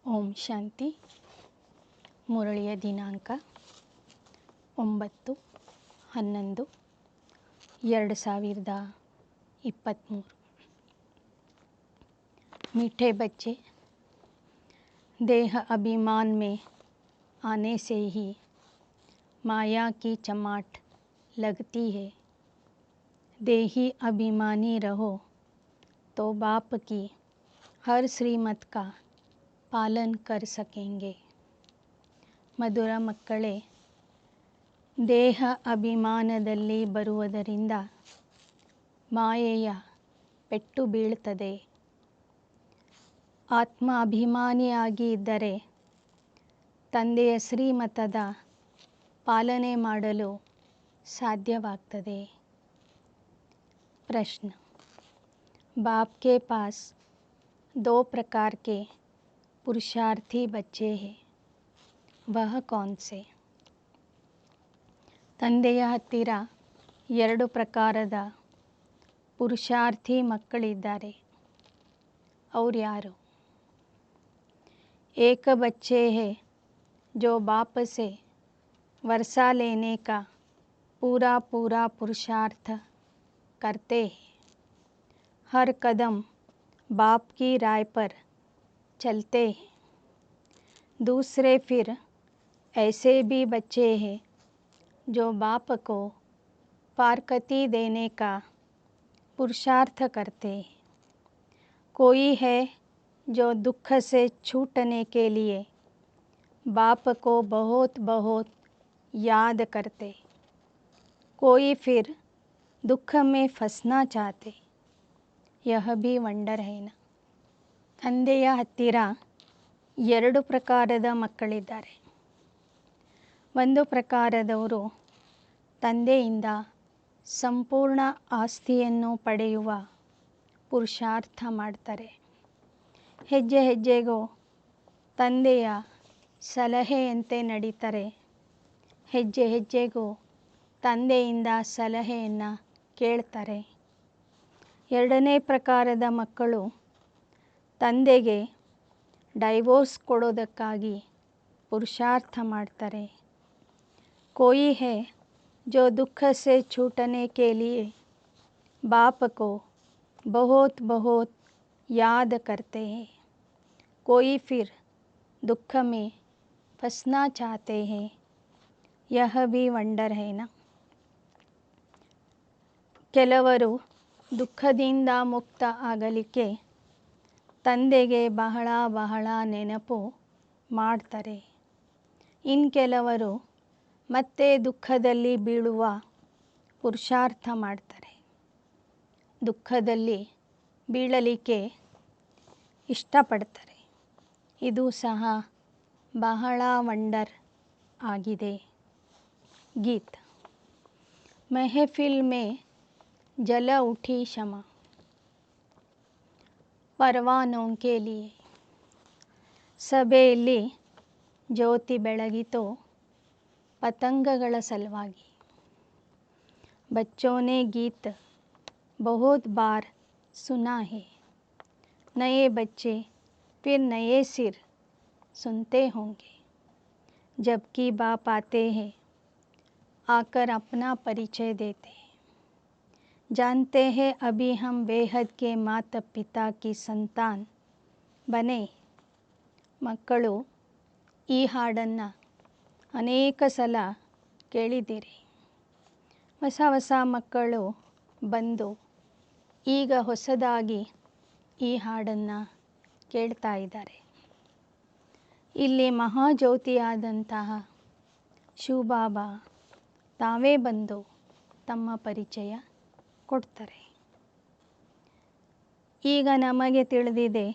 ಓಂ ಶಾಂತಿ. ಮುರಳಿಯ ದಿನಾಂಕ 9/11/2023। मीठे बच्चे, देह अभिमान में आने से ही माया की चमाट लगती है। देही अभिमानी रहो तो बाप की हर श्रीमत का ಪಾಲನ್ ಕರ್ ಸಕೆಂಗೆ। ಮಧುರ ಮಕ್ಕಳೇ, ದೇಹ ಅಭಿಮಾನದಲ್ಲಿ ಬರುವುದರಿಂದ ಮಾಯೆಯ ಪೆಟ್ಟು ಬೀಳುತ್ತದೆ. ಆತ್ಮ ಅಭಿಮಾನಿಯಾಗಿ ಇದ್ದರೆ ತಂದೆಯ ಶ್ರೀಮತದ ಪಾಲನೆ ಮಾಡಲು ಸಾಧ್ಯವಾಗ್ತದೆ। प्रश्न, बाप के पास 2 प्रकार के पुरुषार्थी बच्चे हैं, वह कौन से? ತಂದೆಯ ಹತ್ತಿರ 2 ಪ್ರಕಾರದ ಪುರುಷಾರ್ಥಿ ಮಕ್ಕಳಿದ್ದಾರೆ, ಅವ್ರು ಯಾರು? एक बच्चे हैं जो बाप से वर्षा लेने का पूरा पुरुषार्थ करते हैं। हर कदम बाप की राय पर चलते हैं। दूसरे फिर ऐसे भी बच्चे हैं जो बाप को पारकती देने का पुरुषार्थ करते हैं। कोई है जो दुख से छूटने के लिए बाप को बहुत याद करते, कोई फिर दुख में फंसना चाहते। यह भी ವಂಡರ್ है ना। ತಂದೆಯ ಹತ್ತಿರ 2 ಪ್ರಕಾರದ ಮಕ್ಕಳಿದ್ದಾರೆ. ಒಂದು ಪ್ರಕಾರದವರು ತಂದೆಯಿಂದ ಸಂಪೂರ್ಣ ಆಸ್ತಿಯನ್ನು ಪಡೆಯುವ ಪುರುಷಾರ್ಥ ಮಾಡ್ತಾರೆ. ಹೆಜ್ಜೆ ಹೆಜ್ಜೆಗೂ ತಂದೆಯ ಸಲಹೆಯಂತೆ ನಡೀತಾರೆ. ಹೆಜ್ಜೆ ಹೆಜ್ಜೆಗೂ ತಂದೆಯಿಂದ ಸಲಹೆಯನ್ನು ಕೇಳ್ತಾರೆ. ಎರಡನೇ ಪ್ರಕಾರದ ಮಕ್ಕಳು ತಂದೆಗೆ ಡೈವೋರ್ಸ್ ಕೊಡೋದಕ್ಕಾಗಿ ಪುರುಷಾರ್ಥ ಮಾಡ್ತಾರೆ. कोई है जो दुख से छूटने के लिए बाप को बहुत याद करते हैं। कोई फिर दुख में फंसना चाहते हैं। यह भी ವಂಡರ್ है ना। ಕೆಲವರು ದುಃಖದಿಂದ ಮುಕ್ತ ಆಗಲಿಕ್ಕೆ ತಂದೆಗೆ ಬಹಳ ನೆನಪು ಮಾಡ್ತಾರೆ. ಇನ್ನು ಕೆಲವರು ಮತ್ತೆ ದುಃಖದಲ್ಲಿ ಬೀಳುವ ಪುರುಷಾರ್ಥ ಮಾಡ್ತಾರೆ. ದುಃಖದಲ್ಲಿ ಬೀಳಲಿಕ್ಕೆ ಇಷ್ಟಪಡ್ತಾರೆ. ಇದು ಸಹ ಬಹಳ ವಂಡರ್ ಆಗಿದೆ. ಗೀತ್, महफिल में जल उठी शमा, ಪರವಾನೋं के लिए। ಸಭೆಯಲ್ಲಿ ಜ್ಯೋತಿ ಬೆಳಗಿತು ಪತಂಗಗಳ ಸಲುವಾಗಿ. बच्चों ने गीत बहुत बार सुना है, नए बच्चे फिर नए सिर सुनते होंगे। जबकि बाप आते हैं, आकर अपना परिचय देते हैं। जानते हैं अभी हम बेहद के माता पिता की संतान बने। ಮಕ್ಕಳು ಈ ಹಾಡನ್ನು ಅನೇಕ ಸಲ ಕೇಳಿದ್ದೀರಿ. ಹೊಸ ಮಕ್ಕಳು ಬಂದು ಈಗ ಹೊಸದಾಗಿ ಈ ಹಾಡನ್ನು ಕೇಳ್ತಾ ಇದ್ದಾರೆ. ಇಲ್ಲಿ ಮಹಾಜ್ಯೋತಿಯಾದಂತಹ ಶಿವಬಾಬಾ ತಾವೇ ಬಂದು ತಮ್ಮ ಪರಿಚಯ ಕೊಡ್ತಾರೆ. ಈಗ ನಮಗೆ ತಿಳಿದಿದೆ,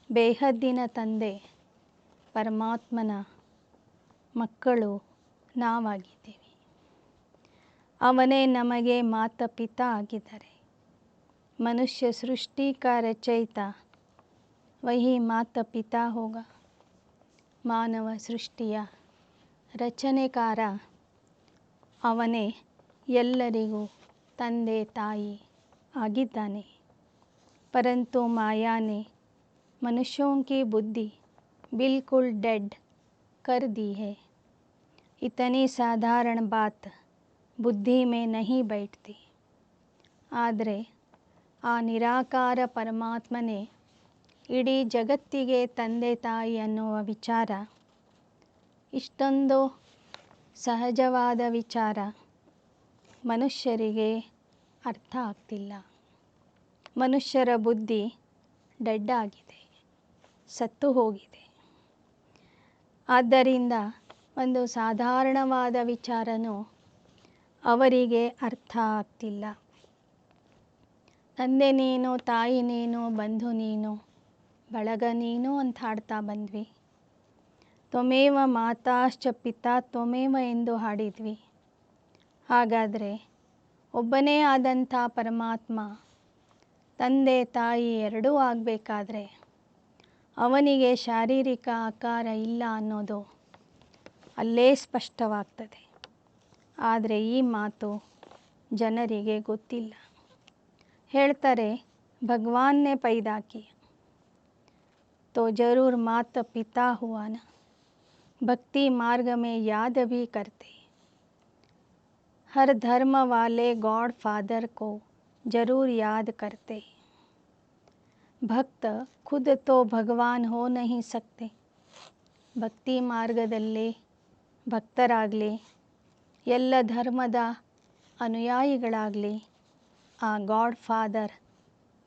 ಬೇಹದ್ದಿನ ತಂದೆ ಪರಮಾತ್ಮನ ಮಕ್ಕಳು ನಾವಾಗಿದ್ದೇವೆ. ಅವನೇ ನಮಗೆ ಮಾತಾ ಪಿತಾ ಆಗಿದ್ದಾರೆ. ಮನುಷ್ಯ ಸೃಷ್ಟಿ ಕಾ ರಚಯಿತ ವಹಿ ಮಾತಾ ಪಿತಾ ಹೋಗ. ಮಾನವ ಸೃಷ್ಟಿಯ ರಚನೆಕಾರ ಅವನೇ ಎಲ್ಲರಿಗೂ ತಂದೆ ತಾಯಿ ಆಗಿದ್ದಾನೆ. परंतु माया ने मनुष्यों की बुद्धि बिल्कुल डेड कर दी है। इतनी साधारण बात ಬುದ್ಧಿ में नहीं बैठती. ಆದರೆ ಆ ನಿರಾಕಾರ ಪರಮಾತ್ಮನೇ ಇಡೀ ಜಗತ್ತಿಗೆ ತಂದೆ ತಾಯಿ ಅನ್ನುವ ವಿಚಾರ ಇಷ್ಟೊಂದು ಸಹಜವಾದ ವಿಚಾರ ಮನುಷ್ಯರಿಗೆ ಅರ್ಥ ಆಗ್ತಿಲ್ಲ. ಮನುಷ್ಯರ ಬುದ್ಧಿ ಡೆಡ್ ಆಗಿದೆ, ಸತ್ತು ಹೋಗಿದೆ. ಆದ್ದರಿಂದ ಒಂದು ಸಾಧಾರಣವಾದ ವಿಚಾರನೂ ಅವರಿಗೆ ಅರ್ಥ ಆಗ್ತಿಲ್ಲ. ತಂದೆ ನೀನು, ತಾಯಿ ನೀನು, ಬಂಧು ನೀನು, ಬಳಗ ನೀನು ಅಂತ ಹಾಡ್ತಾ ಬಂದ್ವಿ. ತ್ವಮೇವ ಮಾತಾಶ್ಚ ಪಿತಾ ತ್ವಮೇವ ಎಂದು ಹಾಡಿದ್ವಿ. ಹಾಗಾದರೆ ಒಬ್ಬನೇ ಆದಂಥ ಪರಮಾತ್ಮ ತಂದೆ ತಾಯಿ ಎರಡೂ ಆಗಬೇಕಾದ್ರೆ ಅವನಿಗೆ ಶಾರೀರಿಕ ಆಕಾರ ಇಲ್ಲ ಅನ್ನೋದು ಅಲ್ಲೇ ಸ್ಪಷ್ಟವಾಗ್ತದೆ. ಆದರೆ ಈ ಮಾತು ಜನರಿಗೆ ಗೊತ್ತಿಲ್ಲ. ಹೇಳ್ತಾರೆ ಭಗವಾನ್ ने पैदा किया तो जरूर माता पिता हुआ ना. भक्ति मार्ग में याद भी करते. हर धर्म वाले गॉड फादर को जरूर याद करते. भक्त खुद तो भगवान हो नहीं सकते. ಭಕ್ತಿ ಮಾರ್ಗದಲ್ಲಿ ಭಕ್ತರಾಗಲಿ, ಎಲ್ಲ ಧರ್ಮದ ಅನುಯಾಯಿಗಳಾಗಲಿ ಆ ಗಾಡ್ ಫಾದರ್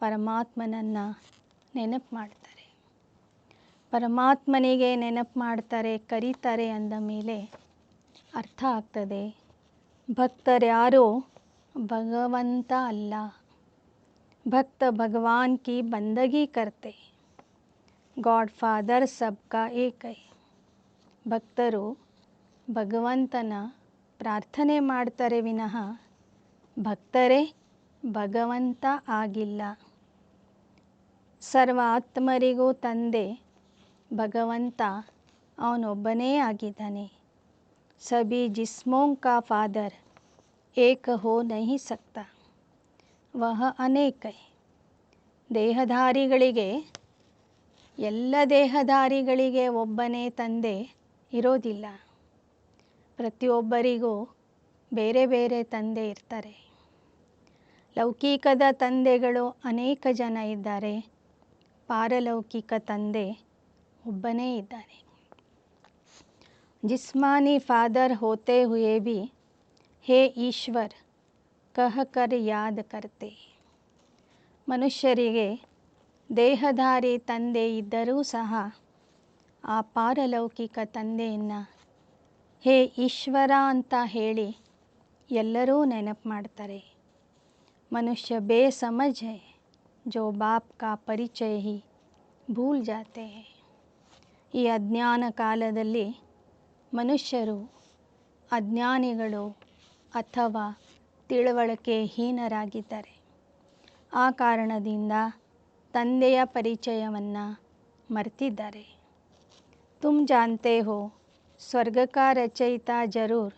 ಪರಮಾತ್ಮನನ್ನು ನೆನಪು ಮಾಡ್ತಾರೆ. ಪರಮಾತ್ಮನಿಗೆ ನೆನಪು ಮಾಡ್ತಾರೆ, ಕರೀತಾರೆ ಅಂದ ಮೇಲೆ ಅರ್ಥ ಆಗ್ತದೆ ಭಕ್ತರ್ಯಾರೂ ಭಗವಂತ ಅಲ್ಲ. ಭಕ್ತ ಭಗವಾನ್ ಕಿ ಬಂದಗಿ ಕರ್ತೆ. ಗಾಡ್ ಫಾದರ್ ಸಬ್ಕಾ ಏಕ್ ಹೈ. ಭಕ್ತರು ಭಗವಂತನ ಪ್ರಾರ್ಥನೆ ಮಾಡ್ತಾರೆ ವಿನಃ ಭಕ್ತರೇ ಭಗವಂತ ಆಗಿಲ್ಲ. ಸರ್ವ ಆತ್ಮರಿಗೂ ತಂದೆ ಭಗವಂತ ಅವನೊಬ್ಬನೇ ಆಗಿದ್ದಾನೆ. ಸಭಿ ಜಿಸ್ಮೋಂ ಕಾ ಫಾದರ್ ಏಕ ಹೋ ನಹಿ ಸಕ್ತಾ. ವಹ ಅನೇಕ ಹೈ. ದೇಹಧಾರಿಗಳಿಗೆ, ಎಲ್ಲ ದೇಹಧಾರಿಗಳಿಗೆ ಒಬ್ಬನೇ ತಂದೆ ಇರೋದಿಲ್ಲ. ಪ್ರತಿಯೊಬ್ಬರಿಗೂ ಬೇರೆ ಬೇರೆ ತಂದೆ ಇರ್ತಾರೆ. ಲೌಕಿಕದ ತಂದೆಗಳು ಅನೇಕ ಜನ ಇದ್ದಾರೆ, ಪಾರಲೌಕಿಕ ತಂದೆ ಒಬ್ಬನೇ ಇದ್ದಾನೆ. जिस्मानी फादर होते हुए भी हे ईश्वर कहकर याद करते. ಮನುಷ್ಯರಿಗೆ ದೇಹಧಾರಿ ತಂದೆ ಇದ್ದರೂ ಸಹ ಆ ಪಾರಲೌಕಿಕ ತಂದೆಯನ್ನು ಹೇ ಈಶ್ವರ ಅಂತ ಹೇಳಿ ಎಲ್ಲರೂ ನೆನಪು ಮಾಡ್ತಾರೆ. ಮನುಷ್ಯ ಬೇಸಮझ है जो बाप का परिचय ही भूल जाते हैं. ಈ ಅಜ್ಞಾನ ಕಾಲದಲ್ಲಿ ಮನುಷ್ಯರು ಅಜ್ಞಾನಿಗಳು ಅಥವಾ ತಿಳುವಳಿಕೆಹೀನರಾಗಿದ್ದಾರೆ. ಆ ಕಾರಣದಿಂದ ತಂದೆಯ ಪರಿಚಯವನ್ನು ಮರೆತಿದ್ದಾರೆ. तुम जानते हो स्वर्ग का रचयिता जरूर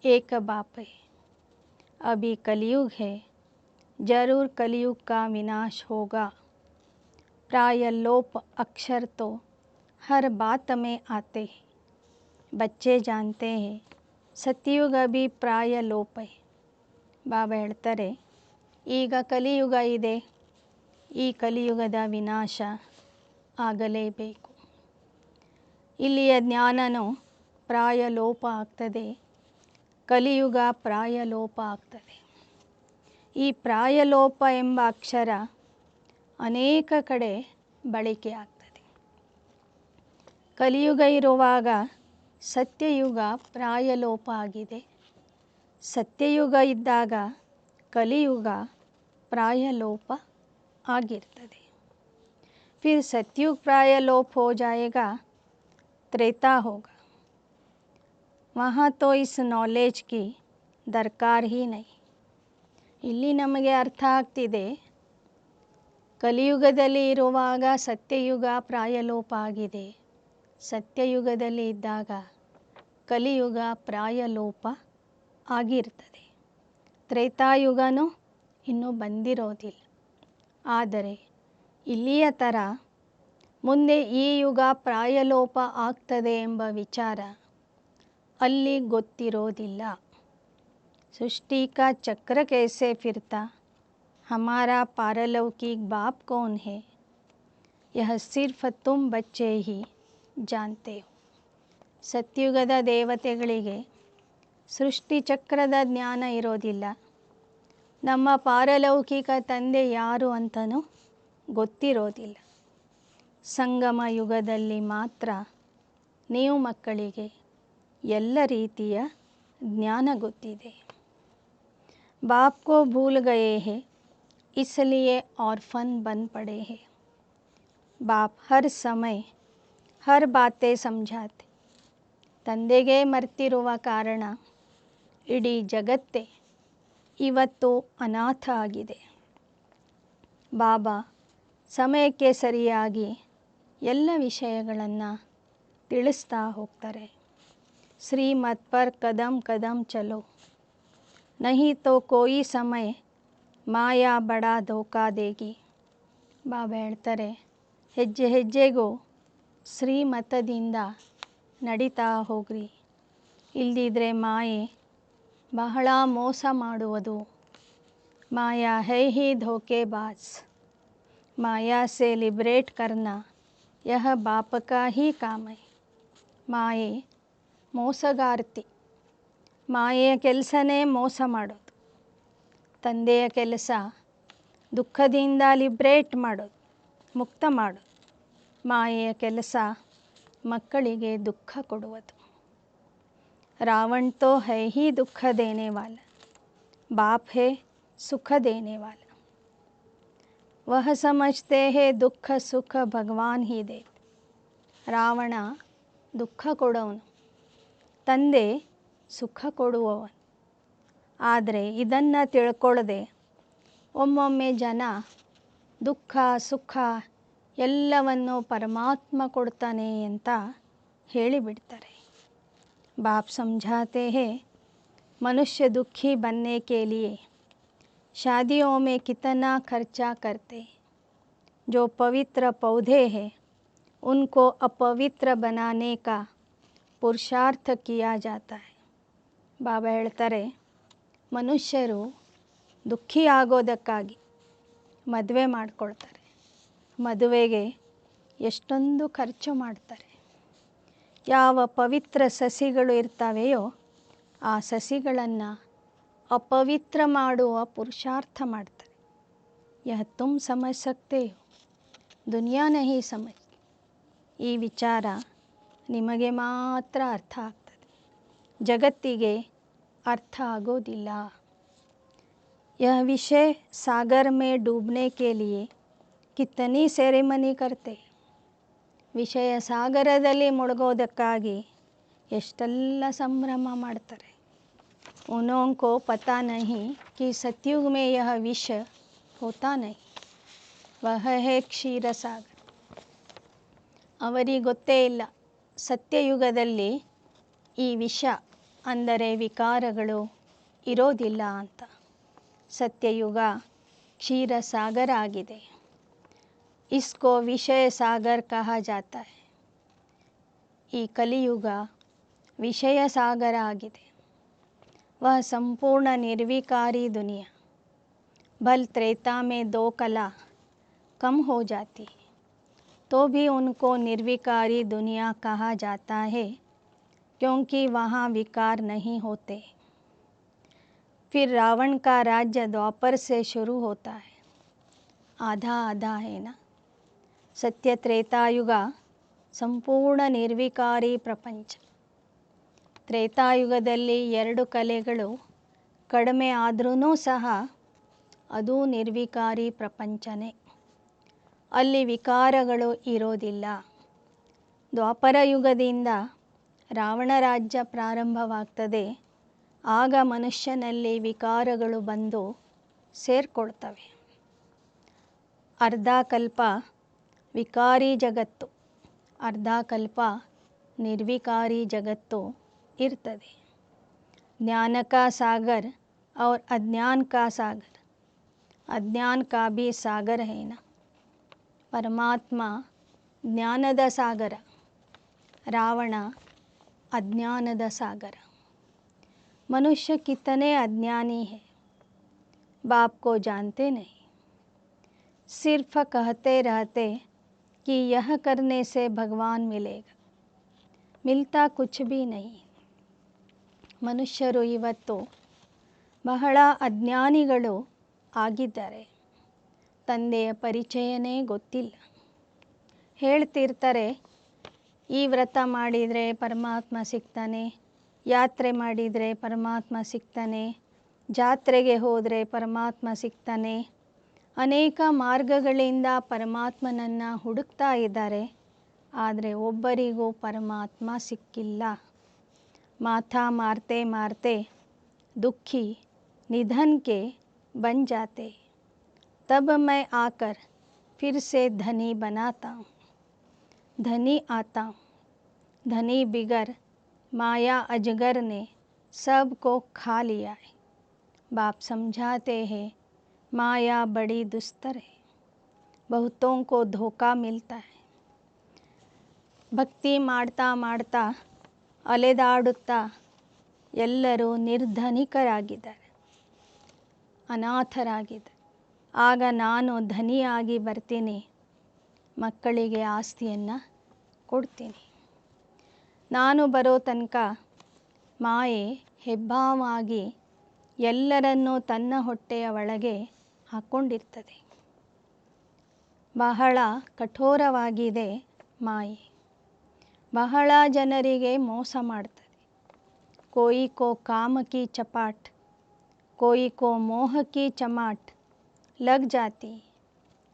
एक बाप है. अभी कलयुग है, जरूर कलयुग का विनाश होगा. प्राय लोप अक्षर तो हर बात में आते हैं. बच्चे जानते हैं सतयुग अभी प्राय लोप है. ಬಾಬಾ ಹೇಳ್ತಾರೆ ಈಗ ಕಲಿಯುಗ ಇದೆ, ಈ ಕಲಿಯುಗದ ವಿನಾಶ ಆಗಲೇಬೇಕು. ಇಲ್ಲಿಯ ಜ್ಞಾನನು ಪ್ರಾಯಲೋಪ ಆಗ್ತದೆ, ಕಲಿಯುಗ ಪ್ರಾಯಲೋಪ ಆಗ್ತದೆ. ಈ ಪ್ರಾಯಲೋಪ ಎಂಬ ಅಕ್ಷರ ಅನೇಕ ಕಡೆ ಬಳಕೆ ಆಗ್ತದೆ. ಕಲಿಯುಗ ಇರುವಾಗ ಸತ್ಯಯುಗ ಪ್ರಾಯಲೋಪ ಆಗಿದೆ. ಸತ್ಯಯುಗ ಇದ್ದಾಗ ಕಲಿಯುಗ ಪ್ರಾಯಲೋಪ ಆಗಿರ್ತದೆ. फिर सतयुग प्रायलोप हो जाएगा, त्रेता होगा. वहाँ तो इस नॉलेज की दरकार ही नहीं. ಇಲ್ಲಿ ನಮಗೆ ಅರ್ಥ ಆಗ್ತಿದೆ ಕಲಿಯುಗದಲ್ಲಿ ಇರುವಾಗ ಸತ್ಯಯುಗ ಪ್ರಾಯಲೋಪ ಆಗಿದೆ, ಸತ್ಯಯುಗದಲ್ಲಿ ಇದ್ದಾಗ ಕಲಿಯುಗ ಪ್ರಾಯಲೋಪ ಆಗಿರ್ತದೆ. ತ್ರೇತಾಯುಗನೂ ಇನ್ನೂ ಬಂದಿರೋದಿಲ್ಲ. ಆದರೆ ಇಲ್ಲಿಯ ಥರ ಮುಂದೆ ಈ ಯುಗ ಪ್ರಾಯಲೋಪ ಆಗ್ತದೆ ಎಂಬ ವಿಚಾರ ಅಲ್ಲಿ ಗೊತ್ತಿರೋದಿಲ್ಲ. सृष्टि का चक्र कैसे फिरता, हमारा पारलौकिक बाप कौन है, यह सिर्फ तुम बच्चे ही जानते हो. ಸತ್ಯುಗದ ದೇವತೆಗಳಿಗೆ ಸೃಷ್ಟಿ ಚಕ್ರದ ಜ್ಞಾನ ಇರೋದಿಲ್ಲ. ನಮ್ಮ ಪಾರಲೌಕಿಕ ತಂದೆ ಯಾರು ಅಂತಲೂ ಗೊತ್ತಿರೋದಿಲ್ಲ. ಸಂಗಮ ಯುಗದಲ್ಲಿ ಮಾತ್ರ ನೀವು ಮಕ್ಕಳಿಗೆ ಎಲ್ಲ ರೀತಿಯ ಜ್ಞಾನ ಗೊತ್ತಿದೆ. बाप को भूल गए हैं इसलिए ऑर्फन बन पड़े हैं. बाप हर समय हर बातें समझाते. ತಂದೆಗೆ ಮರ್ತಿರುವ ಕಾರಣ ಇಡೀ ಜಗತ್ತೇ ಇವತ್ತು ಅನಾಥ ಆಗಿದೆ. ಬಾಬಾ ಸಮಯಕ್ಕೆ ಸರಿಯಾಗಿ ಎಲ್ಲ ವಿಷಯಗಳನ್ನು ತಿಳಿಸ್ತಾ ಹೋಗ್ತಾರೆ. ಶ್ರೀಮತ್ ಪರ್ ಕದಂ ಕದಂ ಚಲೋ, नहीं तो कोई समय ಮಾಯಾ ಬಡಾ ಧೋಕಾ ದೇಗಿ. ಬಾಬಾ ಹೇಳ್ತಾರೆ, ಹೆಜ್ಜೆ ಹೆಜ್ಜೆಗೂ ಶ್ರೀಮತದಿಂದ ನಡೀತಾ ಹೋಗ್ರಿ, ಇಲ್ದಿದ್ರೆ ಮಾಯೆ ಬಹಳ ಮೋಸ ಮಾಡುವುದು. ಮಾಯಾ ಹೈ ಹಿ ಧೋಕೆಬಾಜ್, ಮಾಯಾ ಸೆ ಲಿಬ್ರೇಟ್ ಕರ್ನಾ ಯಹ ಬಾಪ ಕಾ ಹಿ ಕಾಮ್ ಹೈ. ಮಾಯೆ ಮೋಸಗಾರ್ತಿ. ಮಾಯೆಯ ಕೆಲಸನೇ ಮೋಸ ಮಾಡೋದು. ತಂದೆಯ ಕೆಲಸ ದುಃಖದಿಂದ ಲಿಬ್ರೇಟ್ ಮಾಡೋದು, ಮುಕ್ತ ಮಾಡೋದು. ಮಾಯೆಯ ಕೆಲಸ ಮಕ್ಕಳಿಗೆ ದುಃಖ ಕೊಡುವುದು. रावण तो है ही दुख देने वाला, बाप है सुख देने वाला. वह समझते हैं दुख सुख भगवान ही दे. ರಾವಣ ದುಃಖ ಕೊಡೋನು, ತಂದೆ ಸುಖ ಕೊಡುವವನು. ಆದರೆ ಇದನ್ನು ತಿಳ್ಕೊಳ್ಳದೆ ಒಮ್ಮೊಮ್ಮೆ ಜನ ದುಃಖ ಸುಖ ಎಲ್ಲವನ್ನು ಪರಮಾತ್ಮ ಕೊಡ್ತಾನೆ ಅಂತ ಹೇಳಿಬಿಡ್ತಾರೆ. बाप समझाते हैं मनुष्य दुखी बनने के लिए शादियों में कितना खर्चा करते. जो पवित्र पौधे हैं उनको अपवित्र बनाने का पुरुषार्थ किया जाता है. ಬಾಬಾ ಹೇಳ್ತಾರೆ, ಮನುಷ್ಯರು ದುಃಖಿ ಆಗೋದಕ್ಕಾಗಿ ಮದುವೆ ಮಾಡಿಕೊಳ್ತಾರೆ. ಮದುವೆಗೆ ಎಷ್ಟೊಂದು ಖರ್ಚು ಮಾಡ್ತಾರೆ. ಯಾವ ಪವಿತ್ರ ಸಸಿಗಳು ಇರ್ತಾವೆಯೋ ಆ ಸಸಿಗಳನ್ನು ಅಪವಿತ್ರ ಮಾಡುವ ಪುರುಷಾರ್ಥ ಮಾಡ್ತಾರೆ. ಯಹ ತುಮ್ ಸಮಜ್ ಸಕ್ತೆ ಹೋ, ದುನಿಯಾ ನಹಿ ಸಮಜ್. ಈ ವಿಚಾರ ನಿಮಗೆ ಮಾತ್ರ ಅರ್ಥ ಆಗ್ತದೆ, ಜಗತ್ತಿಗೆ ಅರ್ಥ ಆಗೋದಿಲ್ಲ. यह विषय सागर में डूबने के लिए कितनी सेरेमनी करते. ವಿಷಯ ಸಾಗರದಲ್ಲಿ ಮುಳುಗೋದಕ್ಕಾಗಿ ಎಷ್ಟೆಲ್ಲ ಸಂಭ್ರಮ ಮಾಡ್ತಾರೆ. उनको पता नहीं कि सतयुग में यह विष होता नहीं, वह है क्षीर सागर. ಅವರಿಗೆ ಗೊತ್ತೇ ಇಲ್ಲ ಸತ್ಯಯುಗದಲ್ಲಿ ಈ ವಿಷ ಅಂದರೆ ವಿಕಾರಗಳು ಇರೋದಿಲ್ಲ ಅಂತ. ಸತ್ಯಯುಗ ಕ್ಷೀರ ಸಾಗರ ಆಗಿದೆ. इसको विषय सागर कहा जाता है. ಈ ಕಲಿಯುಗ ವಿಷಯ ಸಾಗರ ಆಗಿದೆ. वह संपूर्ण निर्विकारी दुनिया. भल त्रेता में 2 कला कम हो जाती तो भी उनको निर्विकारी दुनिया कहा जाता है, क्योंकि वहाँ विकार नहीं होते. फिर रावण का राज्य द्वापर से शुरू होता है. आधा आधा है ना. ಸತ್ಯ ತ್ರೇತಾಯುಗ ಸಂಪೂರ್ಣ ನಿರ್ವಿಕಾರಿ ಪ್ರಪಂಚ. ತ್ರೇತಾಯುಗದಲ್ಲಿ 2 ಕಲೆಗಳು ಕಡಿಮೆ ಆದ್ರೂ ಸಹ ಅದು ನಿರ್ವಿಕಾರಿ ಪ್ರಪಂಚನೇ. ಅಲ್ಲಿ ವಿಕಾರಗಳು ಇರೋದಿಲ್ಲ. ದ್ವಾಪರ ಯುಗದಿಂದ ರಾವಣ ರಾಜ್ಯ ಪ್ರಾರಂಭವಾಗ್ತದೆ. ಆಗ ಮನುಷ್ಯನಲ್ಲಿ ವಿಕಾರಗಳು ಬಂದು ಸೇರಿಕೊಳ್ತವೆ. ಅರ್ಧ ಕಲ್ಪ ವಿಕಾರಿ ಜಗತ್ತು, ಅರ್ಧ ಕಲ್ಪ ನಿರ್ವಿಕಾರಿ ಜಗತ್ತು ಇರ್ತದೆ. ज्ञान का सागर और अज्ञान का सागर, अज्ञान का भी सागर है ना. ಪರಮಾತ್ಮ ज्ञानद सागर, रावण अज्ञानद सागर। मनुष्य कितने अज्ञानी है, बाप को जानते नहीं, सिर्फ कहते रहते कि यह करने से भगवान मिलेगा, मिलता कुछ भी नहीं। ಮನುಷ್ಯರು ಇವತ್ತು ಬಹಳ ಅಜ್ಞಾನಿಗಳು ಆಗಿದ್ದಾರೆ, ತಂದೆಯ ಪರಿಚಯನೇ ಗೊತ್ತಿಲ್ಲ. ಹೇಳ್ತಿರ್ತಾರೆ, ಈ ವ್ರತ ಮಾಡಿದರೆ ಪರಮಾತ್ಮ ಸಿಗ್ತಾನೆ, ಯಾತ್ರೆ ಮಾಡಿದರೆ ಪರಮಾತ್ಮ ಸಿಗ್ತಾನೆ, ಜಾತ್ರೆಗೆ ಹೋದರೆ ಪರಮಾತ್ಮ ಸಿಗ್ತಾನೆ. ಅನೇಕ ಮಾರ್ಗಗಳಿಂದ ಪರಮಾತ್ಮನನ್ನು ಹುಡುಕ್ತಾ ಇದ್ದಾರೆ, ಆದರೆ ಒಬ್ಬರಿಗೂ ಪರಮಾತ್ಮ ಸಿಕ್ಕಿಲ್ಲ. माथा मारते मारते दुखी निधन के बन जाते, तब मैं आकर फिर से धनी बनाता हूँ. धनी आता हूँ, धनी बिगर माया अजगर ने सबको खा लिया है. बाप समझाते हैं माया बड़ी दुस्तर है, बहुतों को धोखा मिलता है. ಭಕ್ತಿ ಮಾಡ್ತಾ ಮಾಡ್ತಾ ಅಲೆದಾಡುತ್ತಾ ಎಲ್ಲರೂ ನಿರ್ಧನಿಕರಾಗಿದ್ದಾರೆ, ಅನಾಥರಾಗಿದ್ದಾರೆ. ಆಗ ನಾನು ಧನಿಯಾಗಿ ಬರ್ತೀನಿ, ಮಕ್ಕಳಿಗೆ ಆಸ್ತಿಯನ್ನು ಕೊಡ್ತೀನಿ. ನಾನು ಬರೋ ತನಕ ಮಾಯೆ ಹೆಬ್ಬಾವಾಗಿ ಎಲ್ಲರನ್ನೂ ತನ್ನ ಹೊಟ್ಟೆಯ ಒಳಗೆ ಹಾಕ್ಕೊಂಡಿರ್ತದೆ. ಬಹಳ ಕಠೋರವಾಗಿದೆ ಮಾಯೆ, ಬಹಳ ಜನರಿಗೆ ಮೋಸ ಮಾಡ್ತದೆ. कोई को काम की चपाट, कोई को मोह की चमाट लग जाती,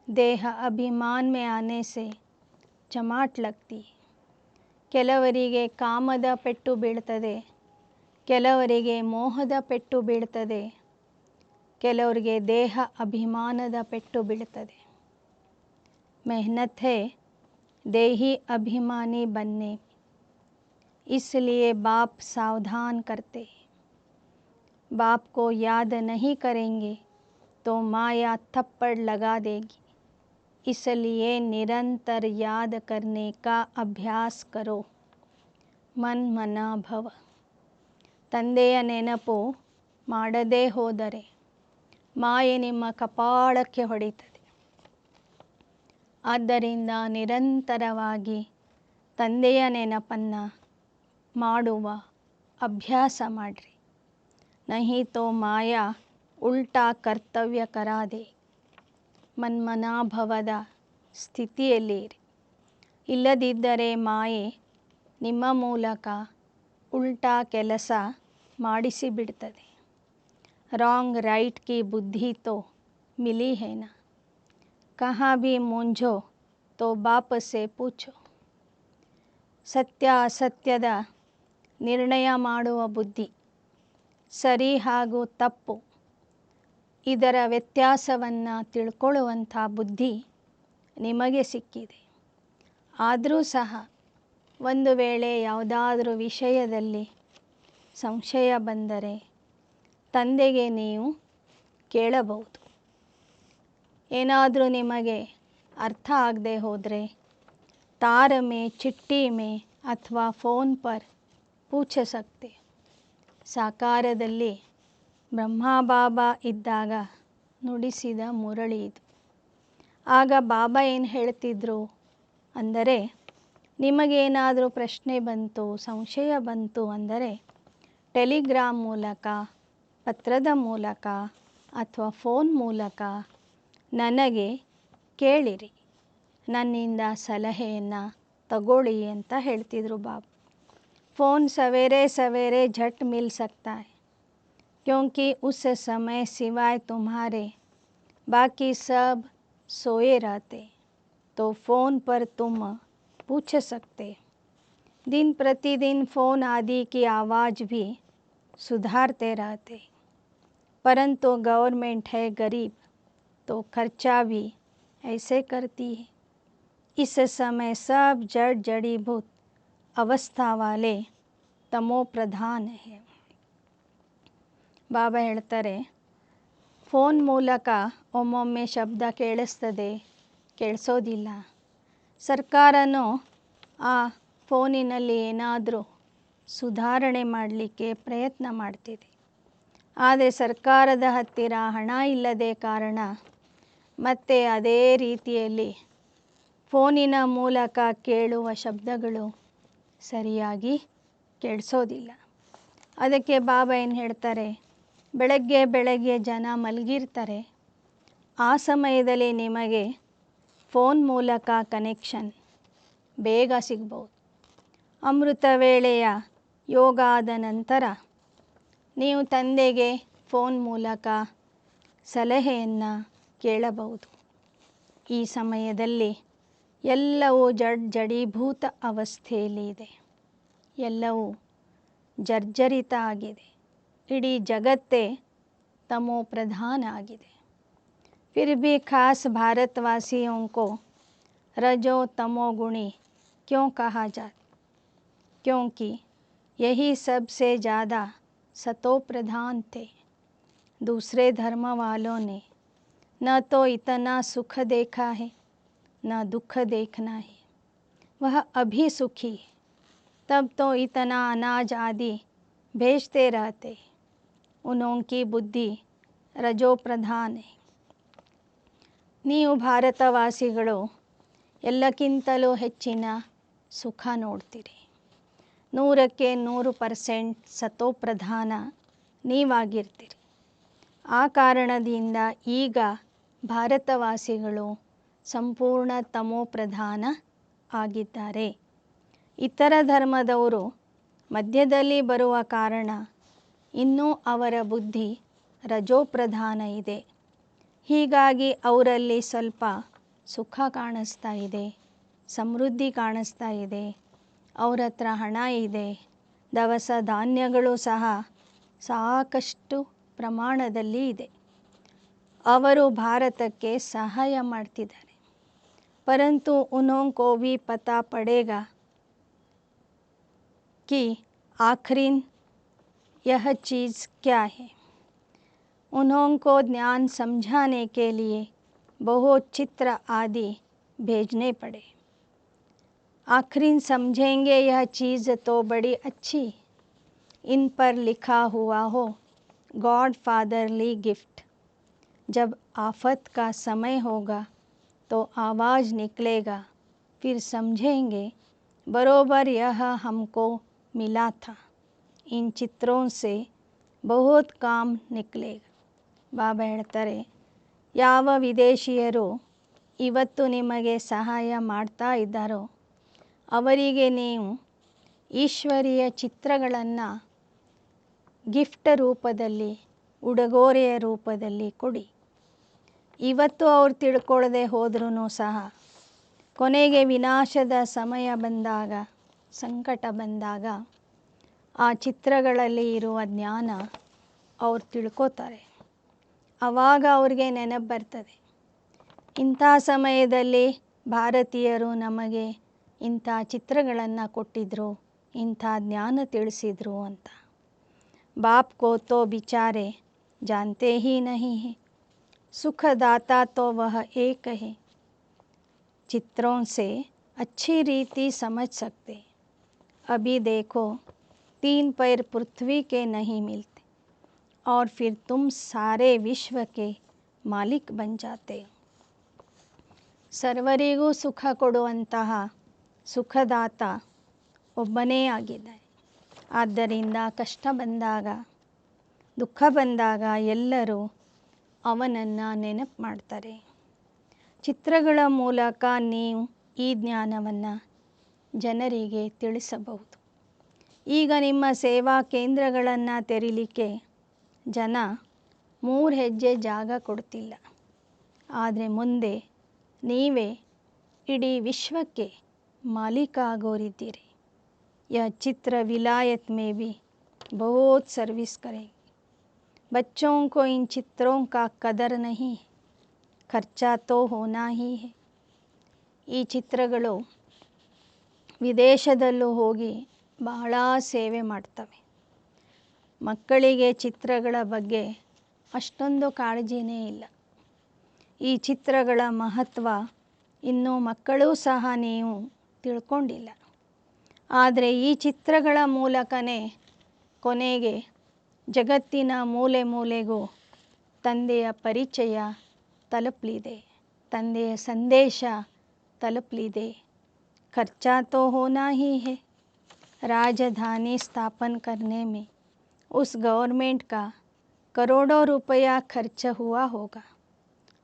देह अभिमान में आने से चमाट लगती. ಕೆಲವರಿಗೆ ಕಾಮದ ಪೆಟ್ಟು ಬೀಳ್ತದೆ, ಕೆಲವರಿಗೆ ಮೋಹದ ಪೆಟ್ಟು ಬೀಳ್ತದೆ, ಕೆಲವರಿಗೆ ದೇಹ ಅಭಿಮಾನದ ಪೆಟ್ಟು ಬೀಳ್ತದೆ. मेहनत है देही अभिमानी बनने, इसलिए बाप सावधान करते. बाप को याद नहीं करेंगे तो माया थप्पड़ लगा देगी, इसलिए निरंतर याद करने का अभ्यास करो. मन मना भव. ತಂದೆಯ ನೆನಪು ಮಾಡದೇ ಹೋದರೆ ಮಾಯೆ ನಿಮ್ಮ ಕಪಾಳಕ್ಕೆ ಹೊಡಿತದೆ. ಆದ್ದರಿಂದ ನಿರಂತರವಾಗಿ ತಂದೆಯ ನೆನಪನ್ನು ಮಾಡುವ ಅಭ್ಯಾಸ ಮಾಡಿರಿ. नहीं तो ಮಾಯಾ ಉಲ್ಟಾ ಕರ್ತವ್ಯ ಕರಾದೆ. ಮನ್ಮನಾಭವದ ಸ್ಥಿತಿಯಲ್ಲಿರಿ. ಇಲ್ಲದಿದ್ದರೆ ಮಾಯೆ ನಿಮ್ಮ ಮೂಲಕ ಉಲ್ಟಾ ಕೆಲಸ ಮಾಡಿಸಿಬಿಡ್ತದೆ. ರಾಂಗ್ ರೈಟ್ की बुद्धि तो मिली है ना, कहाँ भी मूंझो तो बाप से पूछो. ಸತ್ಯ ಅಸತ್ಯದ ನಿರ್ಣಯ ಮಾಡುವ ಬುದ್ಧಿ, ಸರಿ ಹಾಗೂ ತಪ್ಪು ಇದರ ವ್ಯತ್ಯಾಸವನ್ನು ತಿಳ್ಕೊಳ್ಳುವಂಥ ಬುದ್ಧಿ ನಿಮಗೆ ಸಿಕ್ಕಿದೆ. ಆದರೂ ಸಹ ಒಂದು ವೇಳೆ ಯಾವುದಾದ್ರೂ ವಿಷಯದಲ್ಲಿ ಸಂಶಯ ಬಂದರೆ ತಂದೆಗೆ ನೀವು ಕೇಳಬಹುದು. ಏನಾದರೂ ನಿಮಗೆ ಅರ್ಥ ಆಗದೆ ಹೋದರೆ तार में, चिट्ठी में ಅಥವಾ ಫೋನ್ ಪರ್ ಪೂಛ ಸಕ್ತೆ. ಸಾಕಾರದಲ್ಲಿ ಬ್ರಹ್ಮ ಬಾಬಾ ಇದ್ದಾಗ ನುಡಿಸಿದ ಮುರಳಿ ಇದು. ಆಗ ಬಾಬಾ ಏನು ಹೇಳ್ತಿದ್ರು ಅಂದರೆ, ನಿಮಗೇನಾದರೂ ಪ್ರಶ್ನೆ ಬಂತು, ಸಂಶಯ ಬಂತು ಅಂದರೆ ಟೆಲಿಗ್ರಾಮ್ ಮೂಲಕ, ಪತ್ರದ ಮೂಲಕ ಅಥವಾ ಫೋನ್ ಮೂಲಕ ನನಗೆ ಕೇಳಿರಿ, ನನ್ನಿಂದ ಸಲಹೆಯನ್ನು ತಗೊಳ್ಳಿ ಅಂತ ಹೇಳ್ತಿದ್ರು ಬಾಬಾ. फ़ोन सवेरे सवेरे झट मिल सकता है, क्योंकि उस समय सिवाय तुम्हारे बाकी सब सोए रहते, तो फ़ोन पर तुम पूछ सकते. दिन प्रतिदिन फ़ोन आदि की आवाज़ भी सुधारते रहते, परंतु गवर्नमेंट है गरीब तो खर्चा भी ऐसे करती है. इस समय सब जड़ जड़ीभूत अवस्था वाले तमो प्रधान है. ಬಾಬಾ ಹೇಳ್ತಾರೆ, ಫೋನ್ ಮೂಲಕ ಒಮ್ಮೊಮ್ಮೆ ಶಬ್ದ ಕೇಳಿಸ್ತದೆ, ಕೇಳಿಸೋದಿಲ್ಲ. ಸರ್ಕಾರನೂ ಆ ಫೋನಿನಲ್ಲಿ ಏನಾದರೂ ಸುಧಾರಣೆ ಮಾಡಲಿಕ್ಕೆ ಪ್ರಯತ್ನ ಮಾಡ್ತಿದೆ. ಆದರೆ ಸರ್ಕಾರದ ಹತ್ತಿರ ಹಣ ಇಲ್ಲದೆ ಕಾರಣ ಮತ್ತೆ ಅದೇ ರೀತಿಯಲ್ಲಿ ಫೋನಿನ ಮೂಲಕ ಕೇಳುವ ಶಬ್ದಗಳು ಸರಿಯಾಗಿ ಕೇಳಿಸೋದಿಲ್ಲ. ಅದಕ್ಕೆ ಬಾಬಾ ಏನು ಹೇಳ್ತಾರೆ, ಬೆಳಗ್ಗೆ ಜನ ಮಲಗಿರ್ತಾರೆ, ಆ ಸಮಯದಲ್ಲಿ ನಿಮಗೆ ಫೋನ್ ಮೂಲಕ ಕನೆಕ್ಷನ್ ಬೇಗ ಸಿಗ್ಬೋದು. ಅಮೃತ ವೇಳೆಯ ಯೋಗ ಆದ ನಂತರ ನೀವು ತಂದೆಗೆ ಫೋನ್ ಮೂಲಕ ಸಲಹೆಯನ್ನು ಕೇಳಬಹುದು. ಈ ಸಮಯದಲ್ಲಿ ಎಲ್ಲವೂ ಜಡೀಭೂತ ಅವಸ್ಥೆಯಲ್ಲಿ ಇದೆ, ಎಲ್ಲವೂ ಜರ್ಜರಿತ ಆಗಿದೆ. ಇಡೀ ಜಗತ್ತೇ तमो प्रधान आಗಿದೆ. फिर भी खास भारतवासियों को रजो तमोगुणी क्यों कहा जाता? क्योंकि यही सबसे ज़्यादा सतो प्रधान थे. दूसरे धर्म वालों ने न तो इतना सुख देखा है न दुख देखना है. वह अभी सुखी है, तब तो इतना अनाज आदि भेजते रहते. उनकी बुद्धि रजो प्रधान है. ನೀವು ಭಾರತವಾಸಿಗಳು ಎಲ್ಲಕ್ಕಿಂತಲೂ ಹೆಚ್ಚಿನ ಸುಖ ನೋಡ್ತೀರಿ. 100ಕ್ಕೆ 100% ಸತೋಪ್ರಧಾನ ನೀವಾಗಿರ್ತೀರಿ. ಆ ಕಾರಣದಿಂದ ಈಗ ಭಾರತವಾಸಿಗಳು ಸಂಪೂರ್ಣ ತಮೋಪ್ರಧಾನ ಆಗಿದ್ದಾರೆ. ಇತರ ಧರ್ಮದವರು ಮಧ್ಯದಲ್ಲಿ ಬರುವ ಕಾರಣ ಇನ್ನೂ ಅವರ ಬುದ್ಧಿ ರಜೋಪ್ರಧಾನ ಇದೆ. ಹೀಗಾಗಿ ಅವರಲ್ಲಿ ಸ್ವಲ್ಪ ಸುಖ ಕಾಣಿಸ್ತಾ ಇದೆ, ಸಮೃದ್ಧಿ ಕಾಣಿಸ್ತಾ ಇದೆ, ಅವರ ಹತ್ರ ಹಣ ಇದೆ, ದವಸ ಧಾನ್ಯಗಳು ಸಹ ಸಾಕಷ್ಟು ಪ್ರಮಾಣದಲ್ಲಿ ಇದೆ. ಅವರು ಭಾರತಕ್ಕೆ ಸಹಾಯ ಮಾಡ್ತಿದ್ದಾರೆ. ಪರಂತು ಉನ್ಹೋಂಕೋ ಭಿ ಪತಾ ಪಡೇಗಾ कि आखिर यह चीज़ क्या है. उन्होंको ज्ञान समझाने के लिए बहुत चित्र आदि भेजने पड़े. आखिर समझेंगे यह चीज़ तो बड़ी अच्छी, इन पर लिखा हुआ हो गॉड फादरली गिफ्ट. जब आफत का समय होगा तो आवाज़ निकलेगा, फिर समझेंगे बरोबर यह हमको मिला था. इन चित्रों से बहुत काम निकलेगा. ಬಾಬಾ ಹೇಳ್ತಾರೆ, ಯಾವ ವಿದೇಶಿಯರು ಇವತ್ತು ನಿಮಗೆ ಸಹಾಯ ಮಾಡ್ತಾ ಇದ್ದಾರೋ ಅವರಿಗೆ ನೀವು ಈಶ್ವರೀಯ ಚಿತ್ರಗಳನ್ನು ಗಿಫ್ಟ್ ರೂಪದಲ್ಲಿ, ಉಡುಗೊರೆಯ ರೂಪದಲ್ಲಿ ಕೊಡಿ. ಇವತ್ತು ಅವ್ರು ತಿಳ್ಕೊಳ್ಳದೆ ಹೋದ್ರೂ ಸಹ ಕೊನೆಗೆ ವಿನಾಶದ ಸಮಯ ಬಂದಾಗ, ಸಂಕಟ ಬಂದಾಗ ಆ ಚಿತ್ರಗಳಲ್ಲಿ ಇರುವ ಜ್ಞಾನ ಅವ್ರು ತಿಳ್ಕೋತಾರೆ. ಆವಾಗ ಅವ್ರಿಗೆ ನೆನಪು ಬರ್ತದೆ, ಇಂಥ ಸಮಯದಲ್ಲಿ ಭಾರತೀಯರು ನಮಗೆ ಇಂಥ ಚಿತ್ರಗಳನ್ನು ಕೊಟ್ಟಿದ್ರು, ಇಂಥ ಜ್ಞಾನ ತಿಳಿಸಿದ್ರು ಅಂತ. ಬಾಪ್ ಕೋ ತೋ ಬಿಚಾರೆ ಜಾನ್ತೆ ಹಿ ನಹಿ ಹೈ, ಸುಖದಾತಾ ತೋ ವಹ ಏಕ ಹೈ. ಚಿತ್ರೋं से अच्छी रीति समझ सकते. अभी देखो 3 पैर पृथ्वी के नहीं मिलते और फिर तुम सारे विश्व के मालिक बन जाते. ಸರ್ವರಿಗೂ ಸುಖ ಕೊಡುವಂತಹ ಸುಖದಾತ ಒಬ್ಬನೇ ಆಗಿದ್ದಾನೆ. ಆದ್ದರಿಂದ ಕಷ್ಟ ಬಂದಾಗ, ದುಃಖ ಬಂದಾಗ ಎಲ್ಲರೂ ಅವನನ್ನು ನೆನಪು ಮಾಡ್ತಾರೆ. ಚಿತ್ರಗಳ ಮೂಲಕ ನೀವು ಈ ಜ್ಞಾನವನ್ನು ಜನರಿಗೆ ತಿಳಿಸಬಹುದು. ಈಗ ನಿಮ್ಮ ಸೇವಾ ಕೇಂದ್ರಗಳನ್ನು ತೆರೀಲಿಕ್ಕೆ ಜನ 3 ಹೆಜ್ಜೆ ಜಾಗ ಕೊಡ್ತಿಲ್ಲ. ಆದರೆ ಮುಂದೆ ನೀವೇ ಇಡೀ ವಿಶ್ವಕ್ಕೆ ಮಾಲೀಕ ಆಗೋರಿದ್ದೀರಿ. यह चित्र विलायत में भी बहुत सर्विस करेंगे. बच्चों को इन चित्रों का कदर नहीं है, खर्चा तो होना ही है. ಈ ಚಿತ್ರಗಳು ವಿದೇಶದಲ್ಲೂ ಹೋಗಿ ಬಹಳ ಸೇವೆ ಮಾಡ್ತವೆ. ಮಕ್ಕಳಿಗೆ ಚಿತ್ರಗಳ ಬಗ್ಗೆ ಅಷ್ಟೊಂದು ಕಾಳಜಿನೇ ಇಲ್ಲ. ಈ ಚಿತ್ರಗಳ ಮಹತ್ವ ಇನ್ನೂ ಮಕ್ಕಳೂ ಸಹ ನೀವು ತಿಳ್ಕೊಂಡಿಲ್ಲ. ಆದರೆ ಈ ಚಿತ್ರಗಳ ಮೂಲಕನೇ ಕೊನೆಗೆ ಜಗತ್ತಿನ ಮೂಲೆ ಮೂಲೆಗೂ ತಂದೆಯ ಪರಿಚಯ ತಲುಪಲಿದೆ, ತಂದೆಯ ಸಂದೇಶ तलपलिदे। खर्चा तो होना ही है। राजधानी स्थापन करने में उस गवर्नमेंट का करोड़ों रुपया खर्च हुआ होगा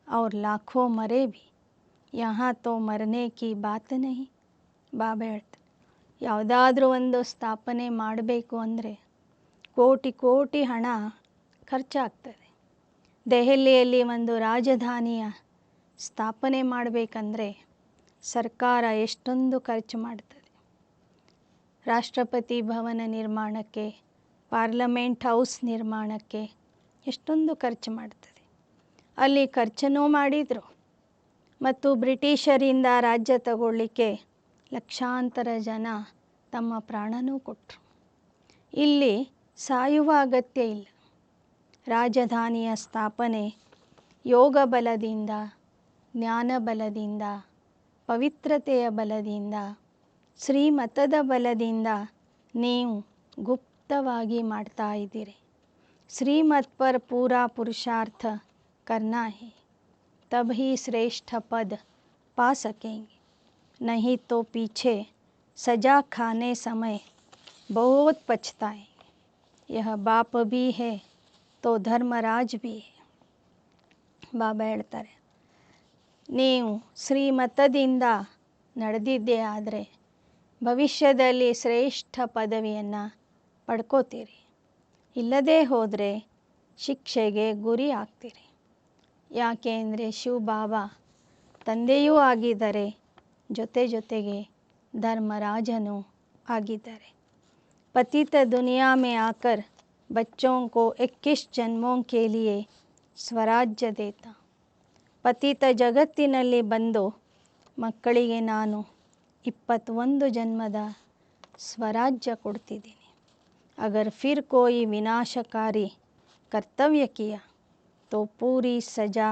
और लाखों मरे भी। यहाँ तो मरने की बात नहीं। ಬಾಬಾ ಹೇಳ್ತಾರೆ, ಯಾವುದಾದ್ರೂ ಒಂದು ಸ್ಥಾಪನೆ ಮಾಡಬೇಕು ಅಂದರೆ ಕೋಟಿ ಕೋಟಿ ಹಣ ಖರ್ಚಾಗ್ತದೆ. ದೆಹಲಿಯಲ್ಲಿ ಒಂದು ರಾಜಧಾನಿಯ ಸ್ಥಾಪನೆ ಮಾಡಬೇಕಂದ್ರೆ ಸರ್ಕಾರ ಎಷ್ಟೊಂದು ಖರ್ಚು ಮಾಡ್ತದೆ. ರಾಷ್ಟ್ರಪತಿ ಭವನ ನಿರ್ಮಾಣಕ್ಕೆ, ಪಾರ್ಲಿಮೆಂಟ್ ಹೌಸ್ ನಿರ್ಮಾಣಕ್ಕೆ ಎಷ್ಟೊಂದು ಖರ್ಚು ಮಾಡ್ತದೆ. ಅಲ್ಲಿ ಖರ್ಚನೂ ಮಾಡಿದರು ಮತ್ತು ಬ್ರಿಟಿಷರಿಂದ ರಾಜ್ಯ ತಗೊಳ್ಳಿಕ್ಕೆ ಲಕ್ಷಾಂತರ ಜನ ತಮ್ಮ ಪ್ರಾಣನೂ ಕೊಟ್ಟರು. ಇಲ್ಲಿ ಸಾಯುವ ಅಗತ್ಯ ಇಲ್ಲ. ರಾಜಧಾನಿಯ ಸ್ಥಾಪನೆ ಯೋಗ ಬಲದಿಂದ, ಜ್ಞಾನ ಬಲದಿಂದ, ಪವಿತ್ರತೆಯ ಬಲದಿಂದ, ಶ್ರೀಮತದ ಬಲದಿಂದ ನೀವು ಗುಪ್ತವಾಗಿ ಮಾಡ್ತಾ ಇದ್ದೀರಿ. श्रीमत पर पूरा पुरुषार्थ करना है, तब ही श्रेष्ठ पद पा सकेंगे, नहीं तो पीछे सजा खाने समय बहुत पछताएंगे। यह बाप भी है तो धर्मराज भी है। ಬಾಬಾ ಹೇಳ್ತಾರೆ, ನೀವು ಶ್ರೀಮತದಿಂದ ನಡೆದಿದ್ದೇ ಆದರೆ ಭವಿಷ್ಯದಲ್ಲಿ ಶ್ರೇಷ್ಠ ಪದವಿಯನ್ನು ಪಡ್ಕೋತೀರಿ. ಇಲ್ಲದೇ ಹೋದರೆ ಶಿಕ್ಷೆಗೆ ಗುರಿ ಆಗ್ತೀರಿ. ಯಾಕೆ ಅಂದರೆ ಶಿವ ಬಾಬಾ ತಂದೆಯೂ ಆಗಿದ್ದಾರೆ, ಜೊತೆ ಜೊತೆಗೆ ಧರ್ಮರಾಜನೂ ಆಗಿದ್ದಾರೆ. पतित दुनिया में आकर बच्चों को 21 जन्मों के लिए ಸ್ವರಾಜ್ಯ ದೇತ. ಪತಿತ ಜಗತ್ತಿನಲ್ಲಿ ಬಂದು ಮಕ್ಕಳಿಗೆ ನಾನು 21 ಜನ್ಮದ ಸ್ವರಾಜ್ಯ ಕೊಡ್ತಿದ್ದೀನಿ. अगर फिर कोई विनाशकारी कर्तव्य किया तो पूरी सजा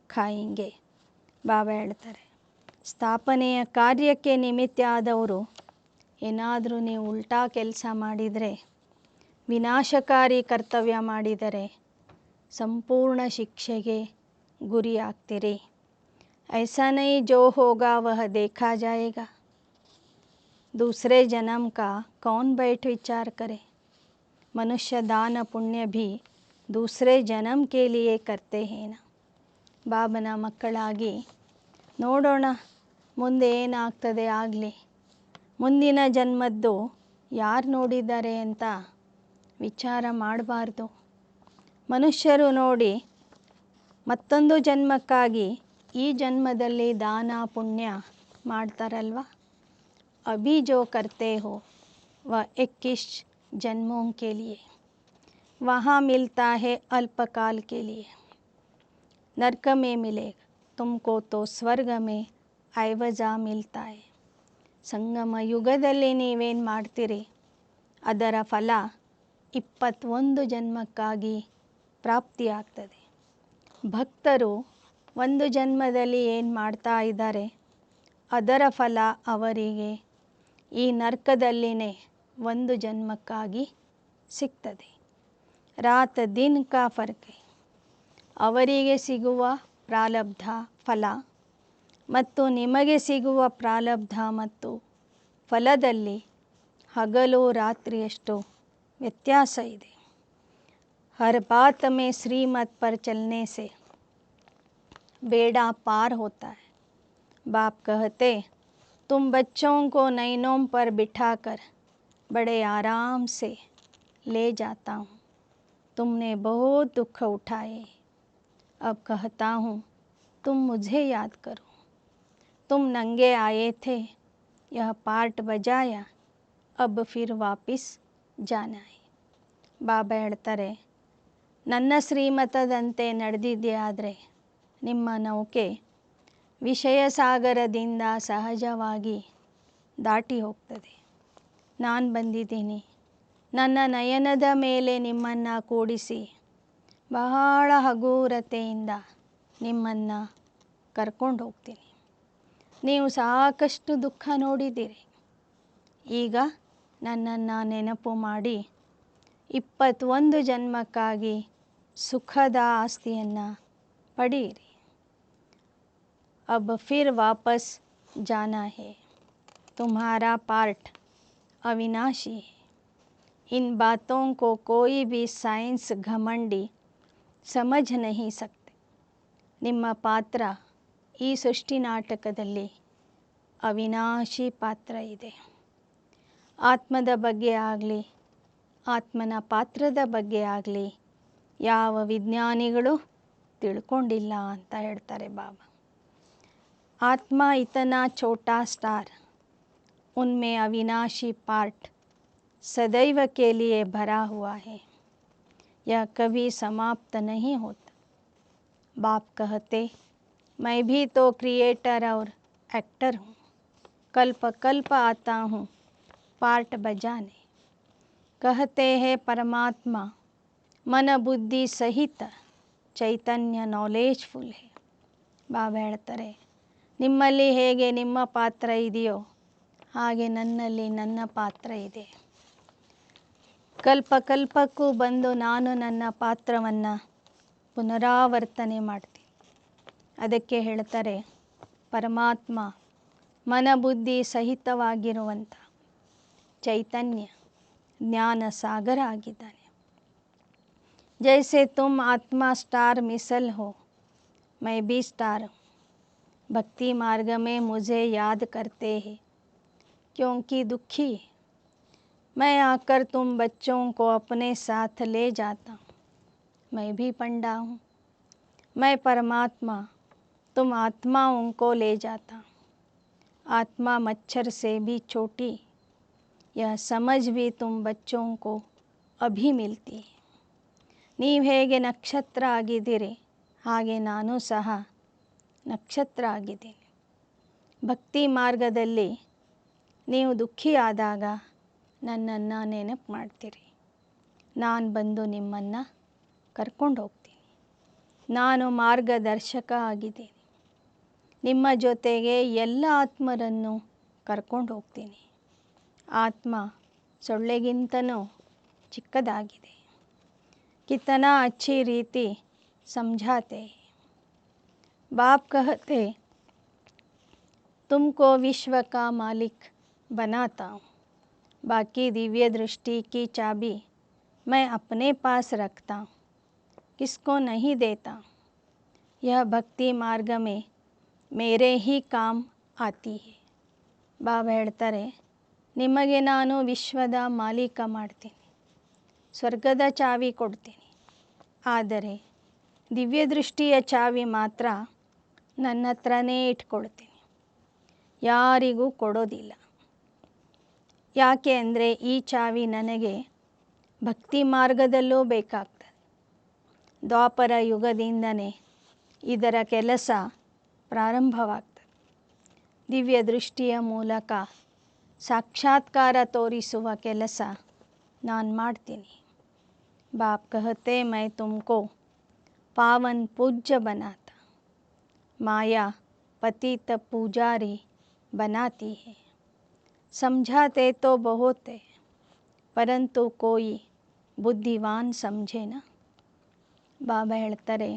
खाएंगे. ಬಾಬಾ ಹೇಳ್ತಾರೆ, ಸ್ಥಾಪನೆಯ ಕಾರ್ಯಕ್ಕೆ ನಿಮಿತ್ತ ಆದವರು ಏನಾದರೂ ನೀವು ಉಲ್ಟಾ ಕೆಲಸ ಮಾಡಿದರೆ, ವಿನಾಶಕಾರಿ ಕರ್ತವ್ಯ ಮಾಡಿದರೆ ಸಂಪೂರ್ಣ ಶಿಕ್ಷೆಗೆ ಗುರಿ ಆಗ್ತೀರಿ. ऐसा नहीं जो होगा वह देखा जाएगा. दूसरे जन्म का कौन बैठ विचार करे. मनुष्य दान पुण्य भी दूसरे जन्म के लिए करते हैं ना. ಬಾಬನ ಮಕ್ಕಳಾಗಿ ನೋಡೋಣ ಮುಂದೆ ಏನಾಗ್ತದೆ ಆಗಲಿ, ಮುಂದಿನ ಜನ್ಮದ್ದು ಯಾರು ನೋಡಿದ್ದಾರೆ ಅಂತ ವಿಚಾರ ಮಾಡಬಾರ್ದು. ಮನುಷ್ಯರು ನೋಡಿ ಮತ್ತೊಂದು ಜನ್ಮಕ್ಕಾಗಿ ಈ ಜನ್ಮದಲ್ಲಿ ದಾನ ಪುಣ್ಯ ಮಾಡ್ತಾರಲ್ವ. अभी जो करते हो वह 21 जन्मों के लिए, वहाँ मिलता है अल्पकाल के लिए. नरक में मिलेगा तुमको तो ಸ್ವರ್ಗ में ಐವಜಾ मिलता है. ಸಂಗಮ ಯುಗದಲ್ಲಿ ನೀವೇನು ಮಾಡ್ತೀರಿ ಅದರ ಫಲ 21 ಜನ್ಮಕ್ಕಾಗಿ ಪ್ರಾಪ್ತಿಯಾಗ್ತದೆ. ಭಕ್ತರು ಒಂದು ಜನ್ಮದಲ್ಲಿ ಏನು ಮಾಡ್ತಾ ಇದ್ದಾರೆ ಅದರ ಫಲ ಅವರಿಗೆ ಈ ನರ್ಕದಲ್ಲಿನೇ ಒಂದು ಜನ್ಮಕ್ಕಾಗಿ ಸಿಗ್ತದೆ. ರಾತ್ ದಿನ ಕಾ ಫರ್ಕ್. ಅವರಿಗೆ ಸಿಗುವ ಪ್ರಾರಬ್ಧ ಫಲ ಮತ್ತು ನಿಮಗೆ ಸಿಗುವ ಪ್ರಾರಬ್ಧ ಮತ್ತು ಫಲದಲ್ಲಿ ಹಗಲು ರಾತ್ರಿಯಷ್ಟು ವ್ಯತ್ಯಾಸ ಇದೆ. हर बात में श्रीमत पर चलने से बेड़ा पार होता है. बाप कहते, तुम बच्चों को नैनों पर बिठाकर बड़े आराम से ले जाता हूँ. तुमने बहुत दुख उठाए. अब कहता हूँ तुम मुझे याद करो. तुम नंगे आए थे, यह पार्ट बजाया, अब फिर वापस जाना है. ಬಾಬಾ ಹೇಳ್ತಾರೆ, ನನ್ನ ಶ್ರೀಮತದಂತೆ ನಡೆದಿದ್ದೇ ಆದರೆ ನಿಮ್ಮ ನೌಕೆ ವಿಷಯ ಸಾಗರದಿಂದ ಸಹಜವಾಗಿ ದಾಟಿ ಹೋಗ್ತದೆ. ನಾನು ಬಂದಿದ್ದೀನಿ, ನನ್ನ ನಯನದ ಮೇಲೆ ನಿಮ್ಮನ್ನು ಕೂಡಿಸಿ ಬಹಳ ಹಗುರತೆಯಿಂದ ನಿಮ್ಮನ್ನು ಕರ್ಕೊಂಡು ಹೋಗ್ತೀನಿ. ನೀವು ಸಾಕಷ್ಟು ದುಃಖ ನೋಡಿದ್ದೀರಿ. ಈಗ ನನ್ನನ್ನು ನೆನಪು ಮಾಡಿ 21 ಜನ್ಮಕ್ಕಾಗಿ ಸುಖದ ಆಸ್ತಿಯನ್ನು ಪಡೆಯಿರಿ. अब फिर वापस जाना है. तुम्हारा पार्ट अविनाशी है. इन बातों को कोई भी साइंस घमंडी समझ नहीं सकते. ನಿಮ್ಮ ಪಾತ್ರ ಈ ಸೃಷ್ಟಿ ನಾಟಕದಲ್ಲಿ ಅವಿನಾಶಿ ಪಾತ್ರ ಇದೆ. ಆತ್ಮದ ಬಗ್ಗೆ ಆಗಲಿ, ಆತ್ಮನ ಪಾತ್ರದ ಬಗ್ಗೆ ಆಗಲಿ ಯಾವ ವಿಜ್ಞಾನಿಗಳು ತಿಳ್ಕೊಂಡಿಲ್ಲ ಅಂತ ಹೇಳ್ತಾರೆ ಬಾಬಾ. आत्मा इतना छोटा स्टार, उनमें अविनाशी पार्ट सदैव के लिए भरा हुआ है. यह कभी समाप्त नहीं होता. बाप कहते, मैं भी तो क्रिएटर और एक्टर हूँ. कल्प कल्प आता हूँ पार्ट बजाने. कहते हैं परमात्मा मन बुद्धि सहित चैतन्य नॉलेजफुल है. ಬಾಬಾ ಹೇಳ್ತಾರೆ, ನಿಮ್ಮಲ್ಲಿ ಹೇಗೆ ನಿಮ್ಮ ಪಾತ್ರ ಇದೆಯೋ ಹಾಗೆ ನನ್ನಲ್ಲಿ ನನ್ನ ಪಾತ್ರ ಇದೆ. ಕಲ್ಪ ಕಲ್ಪಕ್ಕೂ ಬಂದು ನಾನು ನನ್ನ ಪಾತ್ರವನ್ನು ಪುನರಾವರ್ತನೆ ಮಾಡ್ತೀನಿ. ಅದಕ್ಕೆ ಹೇಳ್ತಾರೆ ಪರಮಾತ್ಮ ಮನಬುದ್ಧಿ ಸಹಿತವಾಗಿರುವಂಥ ಚೈತನ್ಯ ಜ್ಞಾನ ಸಾಗರ ಆಗಿದ್ದಾನೆ. ಜೈಸೆ ತುಮ್ ಆತ್ಮ ಸ್ಟಾರ್ ಮಿसल हो, मैं भी स्टार हूँ. भक्ति मार्ग में मुझे याद करते हैं क्योंकि दुखी मैं आकर तुम बच्चों को अपने साथ ले जाता हूँ. मैं भी पंडा हूँ. मैं परमात्मा तुम आत्माओं को ले जाता हूँ. आत्मा मच्छर से भी छोटी, यह समझ भी तुम बच्चों को अभी मिलती है. ನೀವು ಹೇಗೆ ನಕ್ಷತ್ರ ಆಗಿದ್ದೀರಿ ಹಾಗೆ ನಾನು ಸಹ ನಕ್ಷತ್ರ ಆಗಿದ್ದೀನಿ. ಭಕ್ತಿ ಮಾರ್ಗದಲ್ಲಿ ನೀವು ದುಃಖಿಯಾದಾಗ ನನ್ನನ್ನು ನೆನಪು ಮಾಡ್ತೀರಿ. ನಾನು ಬಂದು ನಿಮ್ಮನ್ನು ಕರ್ಕೊಂಡು ಹೋಗ್ತೀನಿ. ನಾನು ಮಾರ್ಗದರ್ಶಕ ಆಗಿದ್ದೀನಿ. ನಿಮ್ಮ ಜೊತೆಗೆ ಎಲ್ಲ ಆತ್ಮರನ್ನು ಕರ್ಕೊಂಡು ಹೋಗ್ತೀನಿ. ಆತ್ಮ ಸೊಳ್ಳೆಗಿಂತನೂ ಚಿಕ್ಕದಾಗಿದೆ. ಕಿತನಾ ಅಚ್ಚಿ ರೀತಿ समझाते. बाप कहते, तुमको विश्व का मालिक बनाता हूँ. बाकी दिव्य दृष्टि की चाबी मैं अपने पास रखता हूँ, किसको नहीं देता. यह भक्ति मार्ग में मेरे ही काम आती है. ಬಾಬಾ ಹೇಳ್ತಾರೆ, ನಿಮಗೆ ನಾನು ವಿಶ್ವದ ಮಾಲೀಕ ಮಾಡ್ತೀನಿ, ಸ್ವರ್ಗದ ಚಾವಿ ಕೊಡ್ತೀನಿ. ಆದರೆ ದಿವ್ಯ ದೃಷ್ಟಿಯ ಚಾವಿ ಮಾತ್ರ ನನ್ನ ಹತ್ರನೇ ಇಟ್ಕೊಳ್ತೀನಿ, ಯಾರಿಗೂ ಕೊಡೋದಿಲ್ಲ. ಯಾಕೆ ಅಂದರೆ ಈ ಚಾವಿ ನನಗೆ ಭಕ್ತಿ ಮಾರ್ಗದಲ್ಲೂ ಬೇಕಾಗ್ತದೆ. ದ್ವಾಪರ ಯುಗದಿಂದನೇ ಇದರ ಕೆಲಸ ಪ್ರಾರಂಭವಾಗ್ತದೆ. ದಿವ್ಯ ದೃಷ್ಟಿಯ ಮೂಲಕ ಸಾಕ್ಷಾತ್ಕಾರ ತೋರಿಸುವ ಕೆಲಸ ನಾನು ಮಾಡ್ತೀನಿ. ಬಾಪ್ ಕಹತೆ, ಮೈ ತುಮಕೋ पावन पूज्य बनाता, माया पतित पुजारी बनाती है. समझाते तो बहुत है परंतु कोई बुद्धिवान समझे ना. ಬಾಬಾ ಹೇಳ್ತಾರೆ,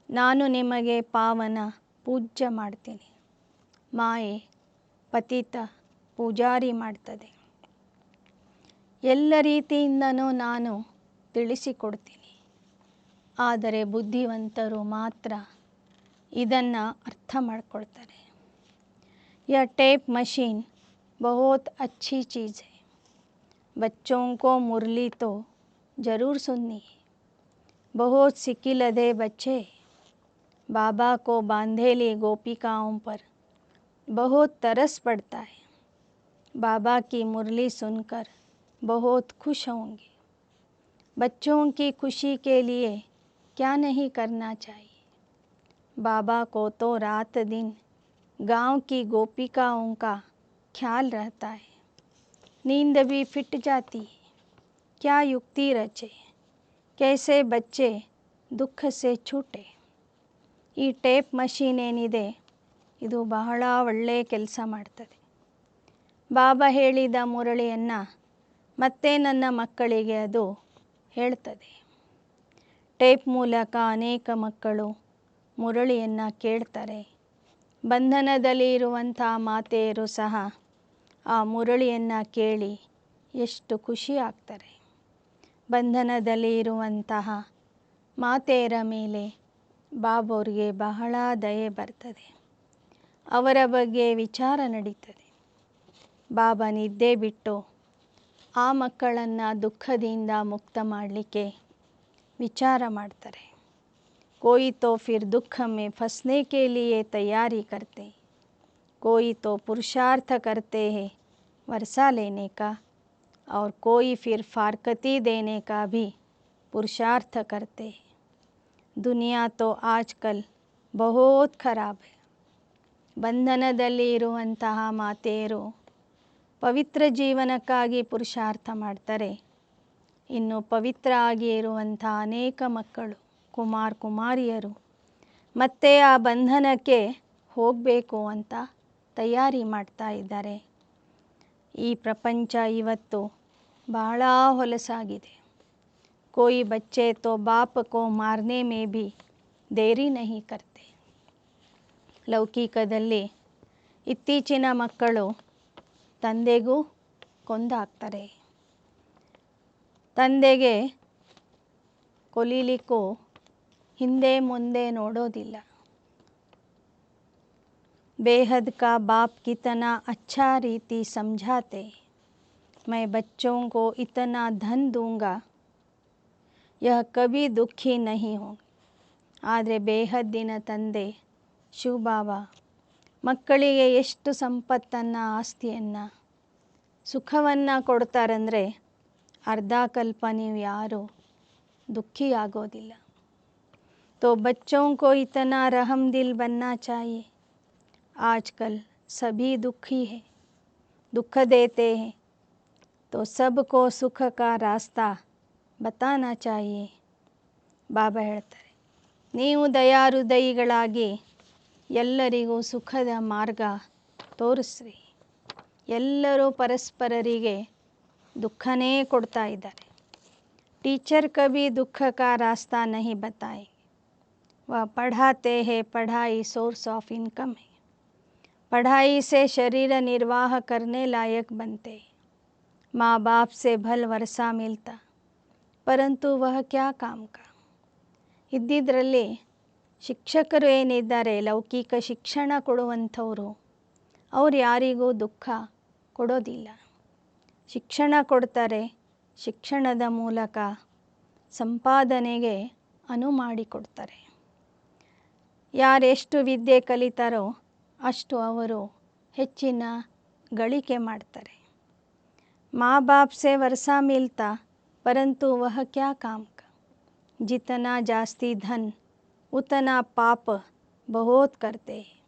ನಾನು ನಿಮಗೆ ಪಾವನ ಪೂಜ್ಯ ಮಾಡ್ತೀನಿ, ಮಾಯೆ ಪತಿತ ಪೂಜಾರಿ ಮಾಡ್ತದೆ. ಎಲ್ಲ ರೀತಿಯಿಂದನೂ ನಾನು ತಿಳಿಸಿಕೊಡ್ತೀನಿ. ಆದರೆ ಬುದ್ಧಿವಂತರು ಮಾತ್ರ ಇದನ್ನು ಅರ್ಥ ಮಾಡ್ಕೊಳ್ತಾರೆ. यह टेप मशीन बहुत अच्छी चीज़ है. बच्चों को मुरली तो ज़रूर सुननी है. बहुत सिकिलधे बच्चे बाबा को बांधेली गोपिकाओं पर बहुत तरस पड़ता है. बाबा की मुरली सुनकर बहुत खुश होंगे. बच्चों की खुशी के लिए क्या नहीं करना चाहिए. बाबा को तो रात दिन गांव की गोपिकाओं का ख्याल रहता है. नींद भी फिट जाती है. क्या युक्ति रचे, कैसे बच्चे दुख से छूटे. ಈ ಟೇಪ್ ಮಷೀನ್ ಏನಿದೆ ಇದು ಬಹಳ ಒಳ್ಳೆಯ ಕೆಲಸ ಮಾಡ್ತದೆ. ಬಾಬಾ ಹೇಳಿದ ಮುರಳಿಯನ್ನು ಮತ್ತೆ ನನ್ನ ಮಕ್ಕಳಿಗೆ ಅದು ಹೇಳ್ತದೆ. ಟೇಪ್ ಮೂಲಕ ಅನೇಕ ಮಕ್ಕಳು ಮುರಳಿಯನ್ನು ಕೇಳ್ತಾರೆ. ಬಂಧನದಲ್ಲಿ ಇರುವಂಥ ಮಾತೆಯರು ಸಹ ಆ ಮುರಳಿಯನ್ನು ಕೇಳಿ ಎಷ್ಟು ಖುಷಿ ಆಗ್ತಾರೆ. ಬಂಧನದಲ್ಲಿ ಇರುವಂತಹ ಮಾತೆಯರ ಮೇಲೆ ಬಾಬವ್ರಿಗೆ ಬಹಳ ದಯೆ ಬರ್ತದೆ. ಅವರ ಬಗ್ಗೆ ವಿಚಾರ ನಡೀತದೆ. ಬಾಬಾ ನಿದ್ದೆ ಬಿಟ್ಟು ಆ ಮಕ್ಕಳನ್ನು ದುಃಖದಿಂದ ಮುಕ್ತ ಮಾಡಲಿಕ್ಕೆ ವಿಚಾರ ಮಾಡ್ತಾರೆ. कोई तो फिर दुख में फंसने के लिए तैयारी करते, कोई तो पुरुषार्थ करते हैं वर्षा लेने का, और कोई फिर फारकती देने का भी पुरुषार्थ करते हैं. दुनिया तो आजकल बहुत खराब है. ಬಂಧನದಲ್ಲಿ ಇರುವಂತಹ ಮಾತೆಯರು ಪವಿತ್ರ ಜೀವನಕ್ಕಾಗಿ ಪುರುಷಾರ್ಥ ಮಾಡ್ತಾರೆ. ಇನ್ನು ಪವಿತ್ರ ಆಗಿ ಇರುವಂಥ ಅನೇಕ ಮಕ್ಕಳು ಕುಮಾರಿಯರು ಮತ್ತೆ ಆ ಬಂಧನಕ್ಕೆ ಹೋಗಬೇಕು ಅಂತ ತಯಾರಿ ಮಾಡ್ತಾ ಇದ್ದಾರೆ. ಈ ಪ್ರಪಂಚ ಇವತ್ತು ಬಹಳ ಹೊಲಸಾಗಿದೆ. कोई बच्चे तो बाप को मारने में भी देरी नहीं करते. ಲೌಕಿಕದಲ್ಲಿ ಇತ್ತೀಚಿನ ಮಕ್ಕಳು ತಂದೆಗೂ ಕೊಂದಾಕ್ತಾರೆ. ತಂದೆಗೆ ಕೊಲಿಲಿಕ್ಕೂ ಹಿಂದೆ ಮುಂದೆ ನೋಡೋದಿಲ್ಲ. बेहद का बाप कितना अच्छा रीति समझाते, मैं बच्चों को इतना धन दूंगा, यह कभी दुखी नहीं होंगे. ಆದರೆ ಬೇಹದ್ದಿನ ತಂದೆ ಶಿವಬಾಬಾ ಮಕ್ಕಳಿಗೆ ಎಷ್ಟು ಸಂಪತ್ತನ್ನು, ಆಸ್ತಿಯನ್ನು, ಸುಖವನ್ನು ಕೊಡ್ತಾರಂದರೆ ಅರ್ಧ ಕಲ್ಪ ನೀವು ಯಾರು दुखी आगोदिल्ला. तो बच्चों को इतना रहम दिल बनना चाहिए. आजकल सभी दुखी है, दुख देते हैं, तो सबको सुख का रास्ता बताना चाहिए. ಬಾಬಾ ಹೇಳ್ತಾರೆ, ನೀವು ದಯಾಹೃದಯಿಗಳಾಗಿ ಎಲ್ಲರಿಗೂ ಸುಖದ ಮಾರ್ಗ ತೋರಿಸ್ರಿ. ಎಲ್ಲರೂ ಪರಸ್ಪರರಿಗೆ ದುಃಖನೇ ಕೊಡ್ತಾ ಇದ್ದಾರೆ. टीचर कभी दुख का रास्ता नहीं बताएंगे. वह पढ़ाते हैं, पढ़ाई सोर्स ऑफ इनकम है. पढ़ाई से शरीर निर्वाह करने लायक बनते. माँ बाप से भल वर्षा मिलता, परंतु वह क्या काम का. ಇದ್ದಿದ್ರಲ್ಲಿ ಶಿಕ್ಷಕರು ಏನಿದ್ದಾರೆ, ಲೌಕಿಕ ಶಿಕ್ಷಣ ಕೊಡುವಂಥವರು, ಅವ್ರು ಯಾರಿಗೂ ದುಃಖ ಕೊಡೋದಿಲ್ಲ. ಶಿಕ್ಷಣ ಕೊಡ್ತಾರೆ. ಶಿಕ್ಷಣದ ಮೂಲಕ ಸಂಪಾದನೆಗೆ ಅನು ಮಾಡಿಕೊಡ್ತಾರೆ. ಯಾರೆಷ್ಟು ವಿದ್ಯೆ ಕಲಿತಾರೋ ಅಷ್ಟು ಅವರು ಹೆಚ್ಚಿನ ಗಳಿಕೆ ಮಾಡ್ತಾರೆ. माँ बाप से वर्षा मिलता, परंतु वह क्या काम का. जितना जास्ती धन उतना पाप बहुत करते हैं.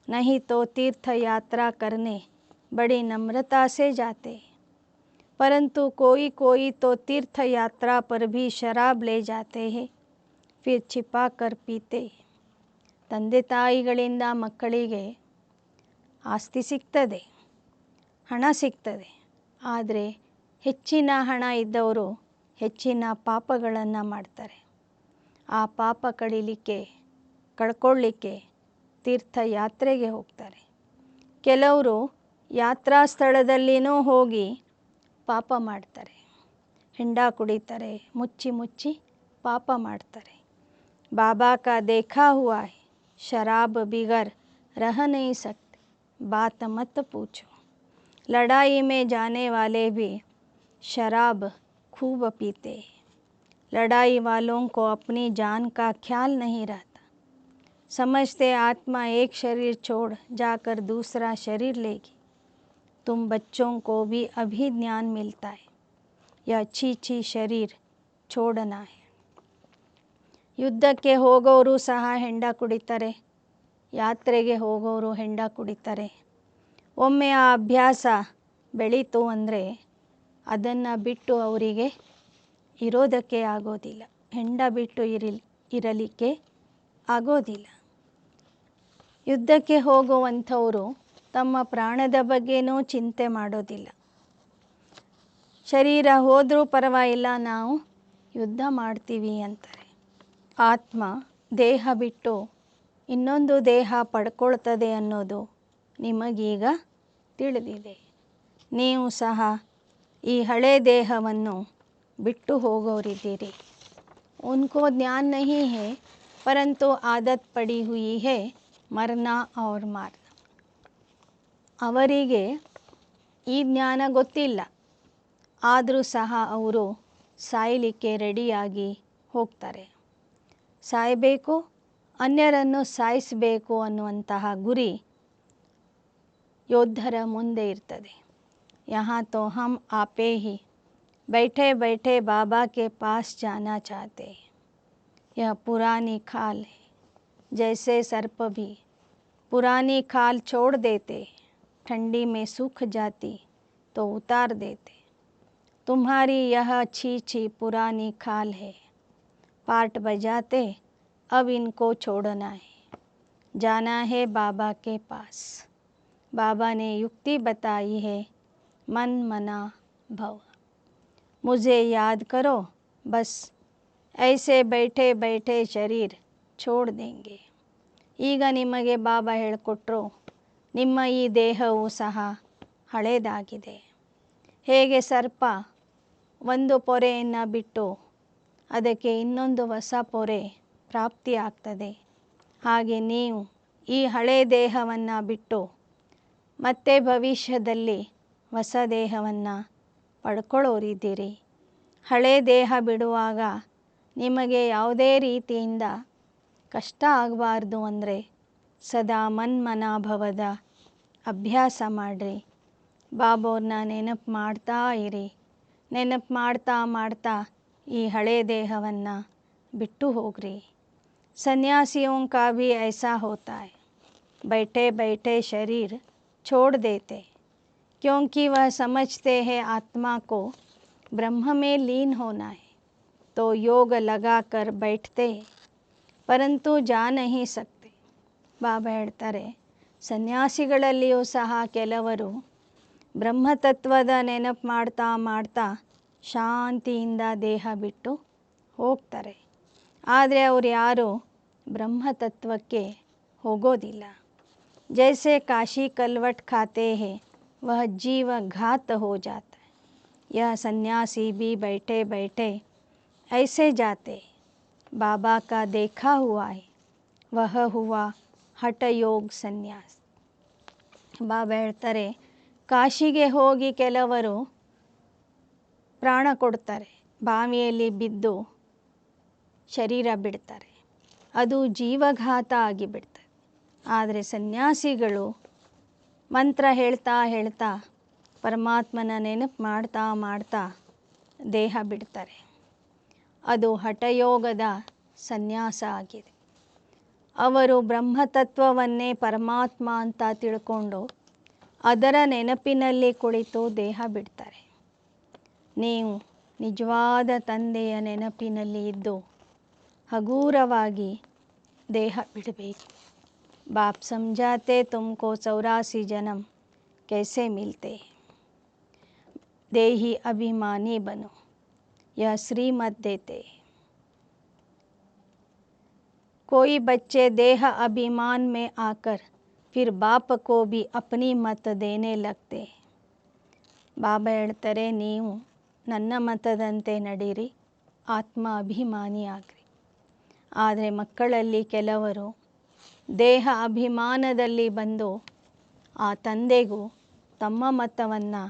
नहीं तो तीर्थ यात्रा करने बड़ी नम्रता से जाते. परंतु कोई कोई तो तीर्थ यात्रा पर भी शराब ले जाते हैं, फिर छिपा कर पीते. ತಂದೆ ತಾಯಿಗಳಿಂದ ಮಕ್ಕಳಿಗೆ ಆಸ್ತಿ ಸಿಗ್ತದೆ, ಹಣ ಸಿಗ್ತದೆ. ಆದರೆ ಹೆಚ್ಚಿನ ಹಣ ಇದ್ದವರು ಹೆಚ್ಚಿನ ಪಾಪಗಳನ್ನು ಮಾಡ್ತಾರೆ. ಆ ಪಾಪ ಕಳ್ಕೊಳ್ಳಿಕ್ಕೆ ತೀರ್ಥಯಾತ್ರೆಗೆ ಹೋಗ್ತಾರೆ. ಕೆಲವರು ಯಾತ್ರಾ ಸ್ಥಳದಲ್ಲಿನೂ ಹೋಗಿ ಪಾಪ ಮಾಡ್ತಾರೆ. ಹೆಂಡ ಕುಡಿತಾರೆ, ಮುಚ್ಚಿ ಮುಚ್ಚಿ ಪಾಪ ಮಾಡ್ತಾರೆ. बाबा का देखा हुआ है, शराब बिगर रह नहीं सकते, बात मत पूछो. लड़ाई में जाने वाले भी शराब खूब पीते. लड़ाई वालों को अपनी जान का ख्याल नहीं रहता. समझते आत्मा एक शरीर छोड़ जाकर दूसरा शरीर लेगी. तुम बच्चों को भी अभी ज्ञान मिलता है, यह अच्छी शरीर छोड़ना है. ಯುದ್ಧಕ್ಕೆ ಹೋಗೋರು ಸಹ ಹೆಂಡ ಕುಡಿತಾರೆ, ಯಾತ್ರೆಗೆ ಹೋಗೋರು ಹೆಂಡ ಕುಡಿತಾರೆ. ಒಮ್ಮೆ ಆ ಅಭ್ಯಾಸ ಬೆಳೀತು ಅಂದರೆ ಅದನ್ನು ಬಿಟ್ಟು ಅವರಿಗೆ ಇರೋದಕ್ಕೆ ಆಗೋದಿಲ್ಲ. ಹೆಂಡ ಬಿಟ್ಟು ಇರಲಿಕ್ಕೆ ಆಗೋದಿಲ್ಲ. ಯುದ್ಧಕ್ಕೆ ಹೋಗುವಂಥವರು ತಮ್ಮ ಪ್ರಾಣದ ಬಗ್ಗೆನೂ ಚಿಂತೆ ಮಾಡೋದಿಲ್ಲ. ಶರೀರ ಹೋದರೂ ಪರವಾಗಿಲ್ಲ, ನಾವು ಯುದ್ಧ ಮಾಡ್ತೀವಿ ಅಂತಾರೆ. ಆತ್ಮ ದೇಹ ಬಿಟ್ಟು ಇನ್ನೊಂದು ದೇಹ ಪಡ್ಕೊಳ್ತದೆ ಅನ್ನೋದು ನಿಮಗೀಗ ತಿಳಿದಿದೆ. ನೀವು ಸಹ ಈ ಹಳೆ ದೇಹವನ್ನು ಬಿಟ್ಟು ಹೋಗೋರಿದ್ದೀರಿ. उनको ज्ञान नहीं है परंतु आदत पड़ी हुई है मरना और मारना. ಅವರಿಗೆ ಈ ಜ್ಞಾನ ಗೊತ್ತಿಲ್ಲ, ಆದರೂ ಸಹ ಅವರು ಸಾಯಲಿಕ್ಕೆ ರೆಡಿಯಾಗಿ ಹೋಗ್ತಾರೆ. ಸಾಯಬೇಕು, ಅನ್ಯರನ್ನು ಸಾಯಿಸಬೇಕು ಅನ್ನುವಂತಹ ಗುರಿ ಯೋಧರ ಮುಂದೆ ಇರ್ತದೆ. यहाँ तो हम आपे ही बैठे बैठे बाबा के पास जाना चाहते हैं. यह पुरानी खाल है. जैसे सर्प भी पुरानी खाल छोड़ देते, ठंडी में सूख जाती तो उतार देते. तुम्हारी यह अच्छी अच्छी पुरानी खाल है. पार्ट बजाते अब इनको छोड़ना है. जाना है बाबा के पास. बाबा ने युक्ति बताई है, मन मना भव. मुझे याद करो, बस ऐसे बैठे बैठे शरीर छोड़ देंगे. ಈಗ ನಿಮಗೆ ಬಾಬಾ ಹೇಳಿಕೊಟ್ರು, ನಿಮ್ಮ ಈ ದೇಹವು ಸಹ ಹಳೇದಾಗಿದೆ. ಹೇಗೆ ಸರ್ಪ ಒಂದು ಪೊರೆಯನ್ನು ಬಿಟ್ಟು ಅದಕ್ಕೆ ಇನ್ನೊಂದು ಹೊಸ ಪೊರೆ ಪ್ರಾಪ್ತಿಯಾಗ್ತದೆ, ಹಾಗೆ ನೀವು ಈ ಹಳೆ ದೇಹವನ್ನು ಬಿಟ್ಟು ಮತ್ತೆ ಭವಿಷ್ಯದಲ್ಲಿ ಹೊಸ ದೇಹವನ್ನು ಪಡ್ಕೊಳ್ಳೋರಿದ್ದೀರಿ. ಹಳೆ ದೇಹ ಬಿಡುವಾಗ ನಿಮಗೆ ಯಾವುದೇ ರೀತಿಯಿಂದ ಕಷ್ಟ ಆಗಬಾರ್ದು ಅಂದರೆ ಸದಾ ಮನ್ಮನಾಭವದ ಅಭ್ಯಾಸ ಮಾಡಿರಿ. ಬಾಬೋರನ್ನ ನೆನಪು ಮಾಡ್ತಾ ಇರಿ. ನೆನಪು ಮಾಡ್ತಾ ಮಾಡ್ತಾ ಈ ಹಳೆ ದೇಹವನ್ನು ಬಿಟ್ಟು ಹೋಗ್ರಿ. सन्यासियों का भी ऐसा होता है, बैठे बैठे शरीर छोड़ देते क्योंकि वह समझते हैं आत्मा को ब्रह्म में लीन होना है. तो योग लगा कर बैठते परंतु जा नहीं सकते. ಬಾಬಾ ಹೇಳ್ತಾರೆ, ಸನ್ಯಾಸಿಗಳಲ್ಲಿಯೂ ಸಹ ಕೆಲವರು ಬ್ರಹ್ಮತತ್ವದ ನೆನಪು ಮಾಡ್ತಾ ಮಾಡ್ತಾ ಶಾಂತಿಯಿಂದ ದೇಹ ಬಿಟ್ಟು ಹೋಗ್ತಾರೆ. ಆದರೆ ಅವ್ರು ಯಾರು ಬ್ರಹ್ಮತತ್ವಕ್ಕೆ ಹೋಗೋದಿಲ್ಲ. जैसे काशी कलवट खाते हैं वह जीव घात हो जाता है. यह सन्यासी भी बैठे बैठे ऐसे जाते. बाबा का देखा हुआ है, वह हुआ ಹಠ ಯೋಗ ಸನ್ಯಾಸ. ಬಾಬಾ ಹೇಳ್ತಾರೆ, ಕಾಶಿಗೆ ಹೋಗಿ ಕೆಲವರು ಪ್ರಾಣ ಕೊಡ್ತಾರೆ, ಬಾವಿಯಲ್ಲಿ ಬಿದ್ದು ಶರೀರ ಬಿಡ್ತಾರೆ, ಅದು ಜೀವಘಾತ ಆಗಿಬಿಡ್ತದೆ. ಆದರೆ ಸನ್ಯಾಸಿಗಳು ಮಂತ್ರ ಹೇಳ್ತಾ ಹೇಳ್ತಾ ಪರಮಾತ್ಮನ ನೆನಪು ಮಾಡ್ತಾ ಮಾಡ್ತಾ ದೇಹ ಬಿಡ್ತಾರೆ. ಅದು ಹಠಯೋಗದ ಸನ್ಯಾಸ ಆಗಿದೆ. ಅವರು ಬ್ರಹ್ಮತತ್ವವನ್ನೇ ಪರಮಾತ್ಮ ಅಂತ ತಿಳ್ಕೊಂಡು ಅದರ ನೆನಪಿನಲ್ಲಿ ಕುಳಿತು ದೇಹ ಬಿಡ್ತಾರೆ. ನೀವು ನಿಜವಾದ ತಂದೆಯ ನೆನಪಿನಲ್ಲಿ ಇದ್ದು ಹಗೂರವಾಗಿ ದೇಹ ಬಿಡಬೇಕು. बाप समझाते तुमको 84 जन्म कैसे मिलते. देही अभिमानी बनो, यह श्रीमत देते. कोई बच्चे देह अभिमान में आकर फिर बाप को भी अपनी मत देने लगते. ಬಾಬಾ ಹೇಳ್ತಾರೆ, ನೀವು ನನ್ನ ಮತದಂತೆ ನಡೀರಿ, ಆತ್ಮ ಅಭಿಮಾನಿ ಆಗ್ರಿ. ಆದರೆ ಮಕ್ಕಳಲ್ಲಿ ಕೆಲವರು ದೇಹ ಅಭಿಮಾನದಲ್ಲಿ ಬಂದು ಆ ತಂದೆಗೂ ತಮ್ಮ ಮತವನ್ನು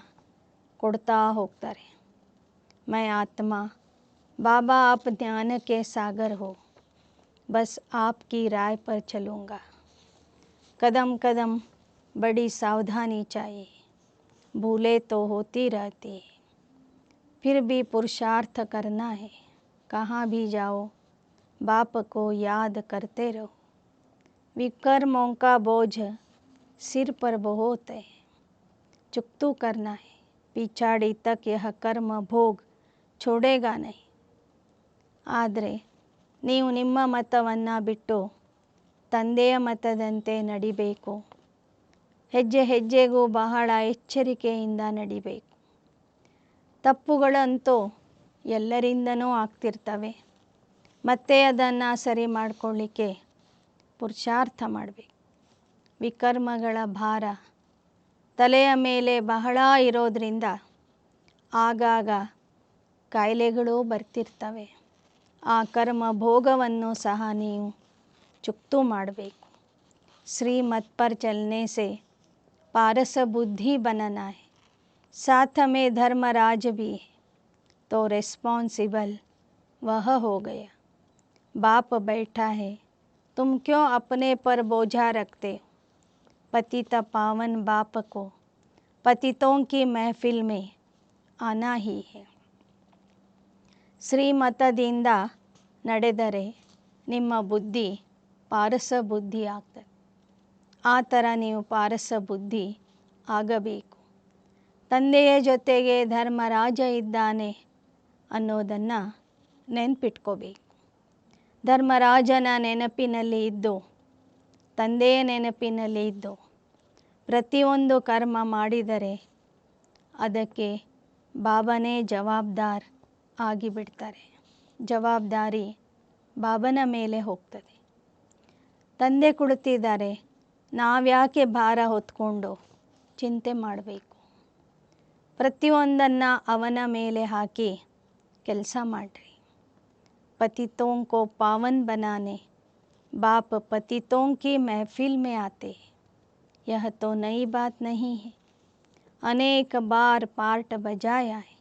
ಕೊಡ್ತಾ ಹೋಗ್ತಾರೆ. मैं आत्मा बाबा आप ज्ञान के सागर हो, बस आपकी राय पर चलूँगा. कदम कदम बड़ी सावधानी चाहिए, भूले तो होती रहती है, फिर भी पुरुषार्थ करना है. कहाँ भी जाओ बाप को याद करते रहो. विकर्मों का बोझ सिर पर बहुत है, चुकतू करना है. पिछाड़ी तक यह कर्म भोग छोड़ेगा नहीं. ಆದರೆ ನೀವು ನಿಮ್ಮ ಮತವನ್ನು ಬಿಟ್ಟು ತಂದೆಯ ಮತದಂತೆ ನಡಿಬೇಕು. ಹೆಜ್ಜೆ ಹೆಜ್ಜೆಗೂ ಬಹಳ ಎಚ್ಚರಿಕೆಯಿಂದ ನಡಿಬೇಕು. ತಪ್ಪುಗಳಂತೂ ಎಲ್ಲರಿಂದನೂ ಆಗ್ತಿರ್ತವೆ. ಮತ್ತೆ ಅದನ್ನು ಸರಿ ಮಾಡಿಕೊಳ್ಳಿಕ್ಕೆ ಪುರುಷಾರ್ಥ ಮಾಡಬೇಕು. ವಿಕರ್ಮಗಳ ಭಾರ ತಲೆಯ ಮೇಲೆ ಬಹಳ ಇರೋದರಿಂದ ಆಗಾಗ ಕಾಯಿಲೆಗಳು ಬರ್ತಿರ್ತವೆ. ಆ ಕರ್ಮ ಭೋಗವನ್ನು ಸಹ ನೀವು ಚುಕ್ತು ಮಾಡಬೇಕು. श्रीमत पर चलने से पारस बुद्धि बनना है, साथ में धर्मराज भी है, तो रिस्पॉन्सिबल वह हो गया. बाप बैठा है, तुम क्यों अपने पर बोझा रखते हो. पतित पावन बाप को पतितों की महफिल में आना ही है. ಶ್ರೀಮತದಿಂದ ನಡೆದರೆ ನಿಮ್ಮ ಬುದ್ಧಿ ಪಾರಸ ಬುದ್ಧಿ ಆಗ್ತದೆ. ಆ ಥರ ನೀವು ಪಾರಸ ಬುದ್ಧಿ ಆಗಬೇಕು. ತಂದೆಯ ಜೊತೆಗೆ ಧರ್ಮರಾಜ ಇದ್ದಾನೆ ಅನ್ನೋದನ್ನು ನೆನಪಿಟ್ಕೋಬೇಕು. ಧರ್ಮರಾಜನ ನೆನಪಿನಲ್ಲಿ ಇದ್ದು, ತಂದೆಯ ನೆನಪಿನಲ್ಲಿ ಇದ್ದು ಪ್ರತಿಯೊಂದು ಕರ್ಮ ಮಾಡಿದರೆ ಅದಕ್ಕೆ ಬಾಬನೇ ಜವಾಬ್ದಾರ್ ಆಗಿಬಿಡ್ತಾರೆ. ಜವಾಬ್ದಾರಿ ಬಾಬನ ಮೇಲೆ ಹೋಗ್ತದೆ. ತಂದೆ ಕೊಡ್ತಿದ್ದಾರೆ, ನಾವ್ಯಾಕೆ ಭಾರ ಹೊತ್ಕೊಂಡು ಚಿಂತೆ ಮಾಡಬೇಕು. ಪ್ರತಿಯೊಂದನ್ನು ಅವನ ಮೇಲೆ ಹಾಕಿ ಕೆಲಸ ಮಾಡಿರಿ. पतितों को पावन बनाने बाप पतितों की महफिल में आते हैं. यह तो नई बात नहीं है. अनेक बार पार्ट बजाया है,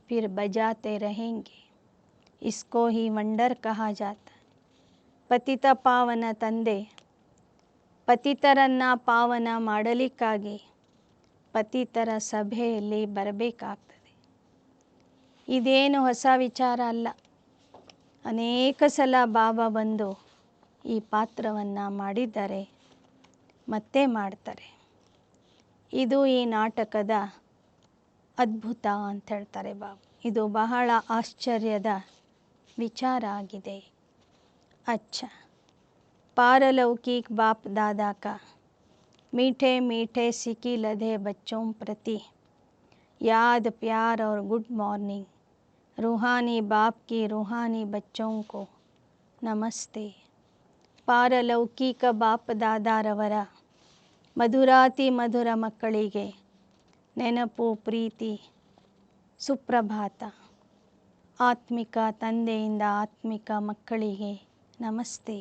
फिर बजाते रहेंगे. इसको ही ವಂಡರ್ कहा जाता है. ಪತಿತ ಪಾವನ ತಂದೆ ಪತಿತರನ್ನು ಪಾವನ ಮಾಡಲಿಕ್ಕಾಗಿ ಪತಿತರ ಸಭೆಯಲ್ಲಿ ಬರಬೇಕಾಗ್ತದೆ. ಇದೇನು ಹೊಸ ವಿಚಾರ ಅಲ್ಲ. ಅನೇಕ ಸಲ ಬಾಬಾ ಬಂದು ಈ ಪಾತ್ರವನ್ನು ಮಾಡಿದ್ದಾರೆ, ಮತ್ತೆ ಮಾಡ್ತಾರೆ. ಇದು ಈ ನಾಟಕದ ಅದ್ಭುತ ಅಂತ ಹೇಳ್ತಾರೆ ಬಾಬಾ. ಇದು ಬಹಳ ಆಶ್ಚರ್ಯದ ವಿಚಾರ ಆಗಿದೆ. अच्छा, पारलौकिक बाप दादा का मीठे मीठे सिकी लधे बच्चों प्रति याद प्यार और गुड मॉर्निंग. रूहानी बाप की रूहानी बच्चों को नमस्ते. ಪಾರಲೌಕಿಕ ಬಾಪ್ ದಾದಾರವರ ಮಧುರಾತಿ ಮಧುರ ಮಕ್ಕಳಿಗೆ ನೆನಪು, ಪ್ರೀತಿ, ಸುಪ್ರಭಾತ. ಆತ್ಮಿಕ ತಂದೆಯಿಂದ ಆತ್ಮಿಕ ಮಕ್ಕಳಿಗೆ नमस्ते.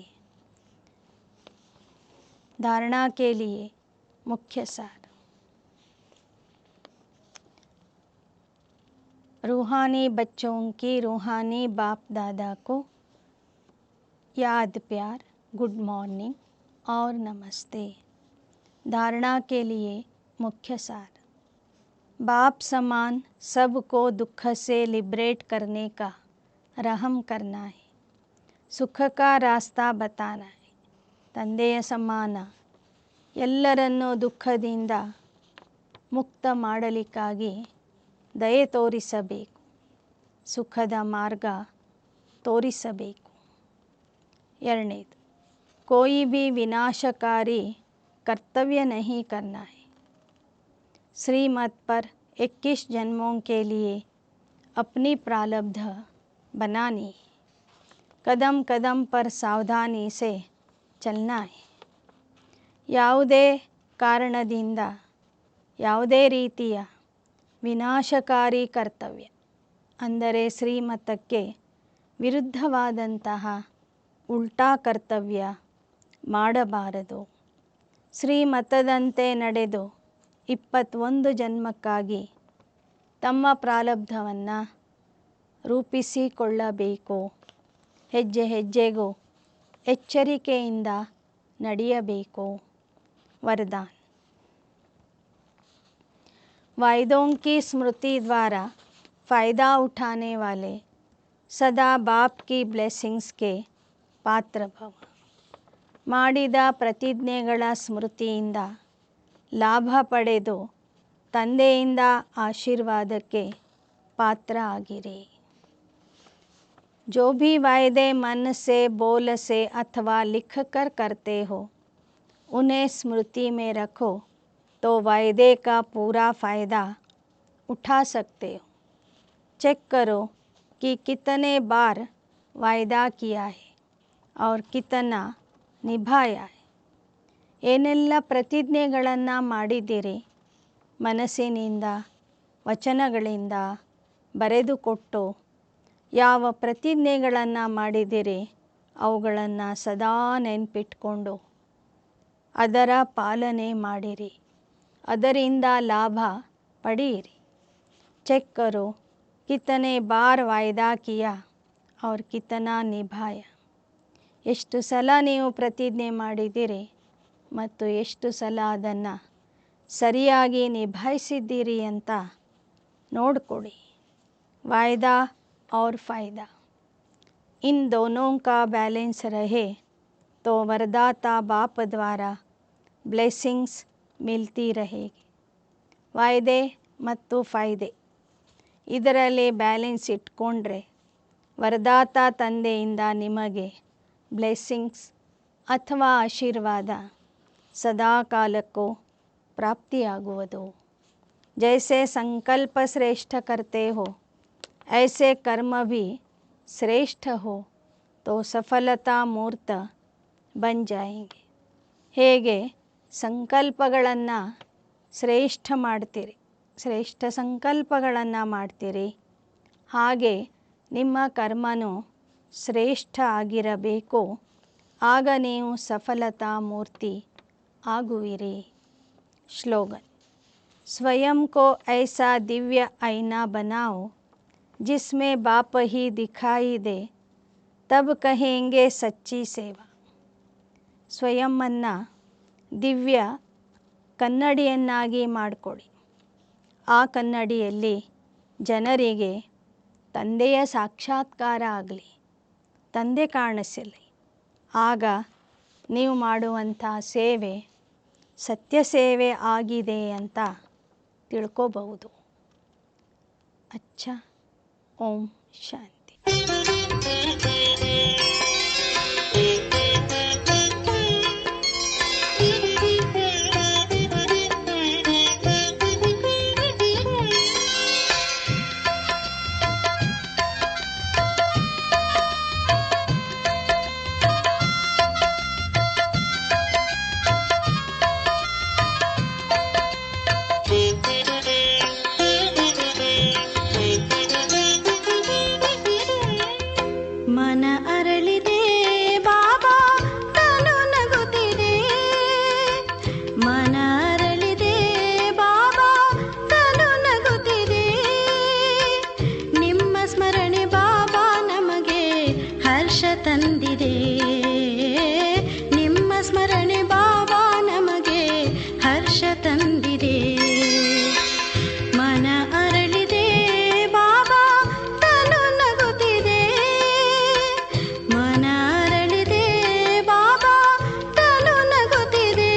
धारणा के लिए मुख्य सार. रूहानी बच्चों की रूहानी बाप दादा को याद प्यार, गुड मॉर्निंग और नमस्ते. धारणा के लिए मुख्य सार. बाप समान सबको दुख से लिबरेट करने का रहम करना है. ಸುಖ ಕಾ ರಾಸ್ತಾ ಬತಾನ ಹೈ. ತಂದೆಯ ಸಮಾನ ಎಲ್ಲರನ್ನೂ ದುಃಖದಿಂದ ಮುಕ್ತ ಮಾಡಲಿಕ್ಕಾಗಿ ದಯೆ ತೋರಿಸಬೇಕು. ಸುಖದ ಮಾರ್ಗ ತೋರಿಸಬೇಕು. ಎರಡನೇದು, कोई भी विनाशकारी कर्तव्य नहीं करना है. श्रीमत पर 21 जन्मों के लिए अपनी प्रारब्ध बनानी है. कदम कदम पर सावधानी से चलना है. ಯಾವುದೇ ಕಾರಣದಿಂದ ಯಾವುದೇ ರೀತಿಯ ವಿನಾಶಕಾರಿ ಕರ್ತವ್ಯ ಅಂದರೆ ಶ್ರೀಮತಕ್ಕೆ ವಿರುದ್ಧವಾದಂತಹ ಉಲ್ಟಾ ಕರ್ತವ್ಯ ಮಾಡಬಾರದು. ಶ್ರೀಮತದಂತೆ ನಡೆದು 21 ಜನ್ಮಕ್ಕಾಗಿ ತಮ್ಮ ಪ್ರಾರಬ್ಧವನ್ನು ರೂಪಿಸಿಕೊಳ್ಳಬೇಕು. ಹೆಜ್ಜೆ ಹೆಜ್ಜೆಗೂ ಎಚ್ಚರಿಕೆಯಿಂದ ನಡೆಯಬೇಕು. वरदान. वायदों की स्मृति द्वारा फ़ायदा उठाने वाले सदा बाप की ब्लेसिंग्स के पात्र भव. ಮಾಡಿದ ಪ್ರತಿಜ್ಞೆಗಳ ಸ್ಮೃತಿಯಿಂದ ಲಾಭ ಪಡೆದು ತಂದೆಯಿಂದ ಆಶೀರ್ವಾದಕ್ಕೆ ಪಾತ್ರ ಆಗಿರಿ. जो भी वायदे मन से, बोल से अथवा लिख कर करते हो, उन्हें स्मृति में रखो तो वायदे का पूरा फ़ायदा उठा सकते हो। चेक करो कि कितने बार वायदा किया है और कितना ನಿಭಾಯ ಏನೆಲ್ಲ ಪ್ರತಿಜ್ಞೆಗಳನ್ನು ಮಾಡಿದ್ದೀರಿ, ಮನಸ್ಸಿನಿಂದ ವಚನಗಳಿಂದ ಬರೆದುಕೊಟ್ಟು ಯಾವ ಪ್ರತಿಜ್ಞೆಗಳನ್ನು ಮಾಡಿದ್ದೀರಿ ಅವುಗಳನ್ನು ಸದಾ ನೆನಪಿಟ್ಕೊಂಡು ಅದರ ಪಾಲನೆ ಮಾಡಿರಿ, ಅದರಿಂದ ಲಾಭ ಪಡೆಯಿರಿ। ಚೆಕ್ ಕರೋ ಕಿತನೆ ಬಾರ್ ವಾಯ್ದಾ ಕಿಯಾ और कितना ನಿಭಾಯ, ಎಷ್ಟು ಸಲ ನೀವು ಪ್ರತಿಜ್ಞೆ ಮಾಡಿದ್ದೀರಿ ಮತ್ತು ಎಷ್ಟು ಸಲ ಅದನ್ನು ಸರಿಯಾಗಿ ನಿಭಾಯಿಸಿದ್ದೀರಿ ಅಂತ ನೋಡಿಕೊಡಿ। वायदा और फ़ायदा इन दोनों का बैलेंस रहे तो वरदाता बाप द्वारा ब्लेसिंग्स मिलती रहेगी। वायदे ಮತ್ತು ಫಾಯ್ದೆ ಇದರಲ್ಲಿ ಬ್ಯಾಲೆನ್ಸ್ ಇಟ್ಕೊಂಡ್ರೆ ವರದಾತ ತಂದೆಯಿಂದ ನಿಮಗೆ ಬ್ಲೆಸ್ಸಿಂಗ್ಸ್ ಅಥವಾ ಆಶೀರ್ವಾದ ಸದಾ ಕಾಲಕ್ಕೂ ಪ್ರಾಪ್ತಿಯಾಗುವುದು। जैसे संकल्प श्रेष्ठ करते हो ऐसे कर्म भी श्रेष्ठ हो तो सफलता मूर्त बन जाएंगे। ಹೇಗೆ ಸಂಕಲ್ಪಗಳನ್ನು ಶ್ರೇಷ್ಠ ಮಾಡ್ತೀರಿ, ಶ್ರೇಷ್ಠ ಸಂಕಲ್ಪಗಳನ್ನು ಮಾಡ್ತೀರಿ, ಹಾಗೆ ನಿಮ್ಮ ಕರ್ಮನೂ ಶ್ರೇಷ್ಠ ಆಗಿರಬೇಕು, ಆಗ ನೀವು ಸಫಲತಾ ಮೂರ್ತಿ ಆಗುವಿರಿ। श्लोगन स्वयं को ऐसा दिव्य आईना बनाओ जिसमें बाप ही दिखाई दे, तब कहेंगे सच्ची सेवा। ಸ್ವಯಂವನ್ನು ದಿವ್ಯ ಕನ್ನಡಿಯನ್ನಾಗಿ ಮಾಡಿಕೊಡಿ, ಆ ಕನ್ನಡಿಯಲ್ಲಿ ಜನರಿಗೆ ತಂದೆಯ ಸಾಕ್ಷಾತ್ಕಾರ ಆಗಲಿ, ತಂದೆ ಕಾಣಿಸಲಿ, ಆಗ ನೀವು ಮಾಡುವಂಥ ಸೇವೆ ಸತ್ಯ ಸೇವೆ ಆಗಿದೆ ಅಂತ ತಿಳ್ಕೋಬಹುದು। ಅಚ್ಚಾ, ಓಂ ಶಾಂತಿ। ಮನ ಅರಳಿದೆ ಬಾಬಾ ತನು ನಗುತ್ತಿದೆ, ಮನ ಅರಳಿದೆ ಬಾಬಾ ತನು ನಗುತ್ತಿದೆ, ನಿಮ್ಮ ಸ್ಮರಣೆ ಬಾಬಾ ನಮಗೆ ಹರ್ಷ ತಂದಿದೆ, ನಿಮ್ಮ ಸ್ಮರಣೆ ಬಾಬಾ ನಮಗೆ ಹರ್ಷ ತಂದಿದೆ। ಮನ ಅರಳಿದೆ ಬಾಬಾ ತನು ನಗುತ್ತಿದೆ, ಮನ ಅರಳಿದೆ ಬಾಬಾ ತನು ನಗುತ್ತಿದೆ।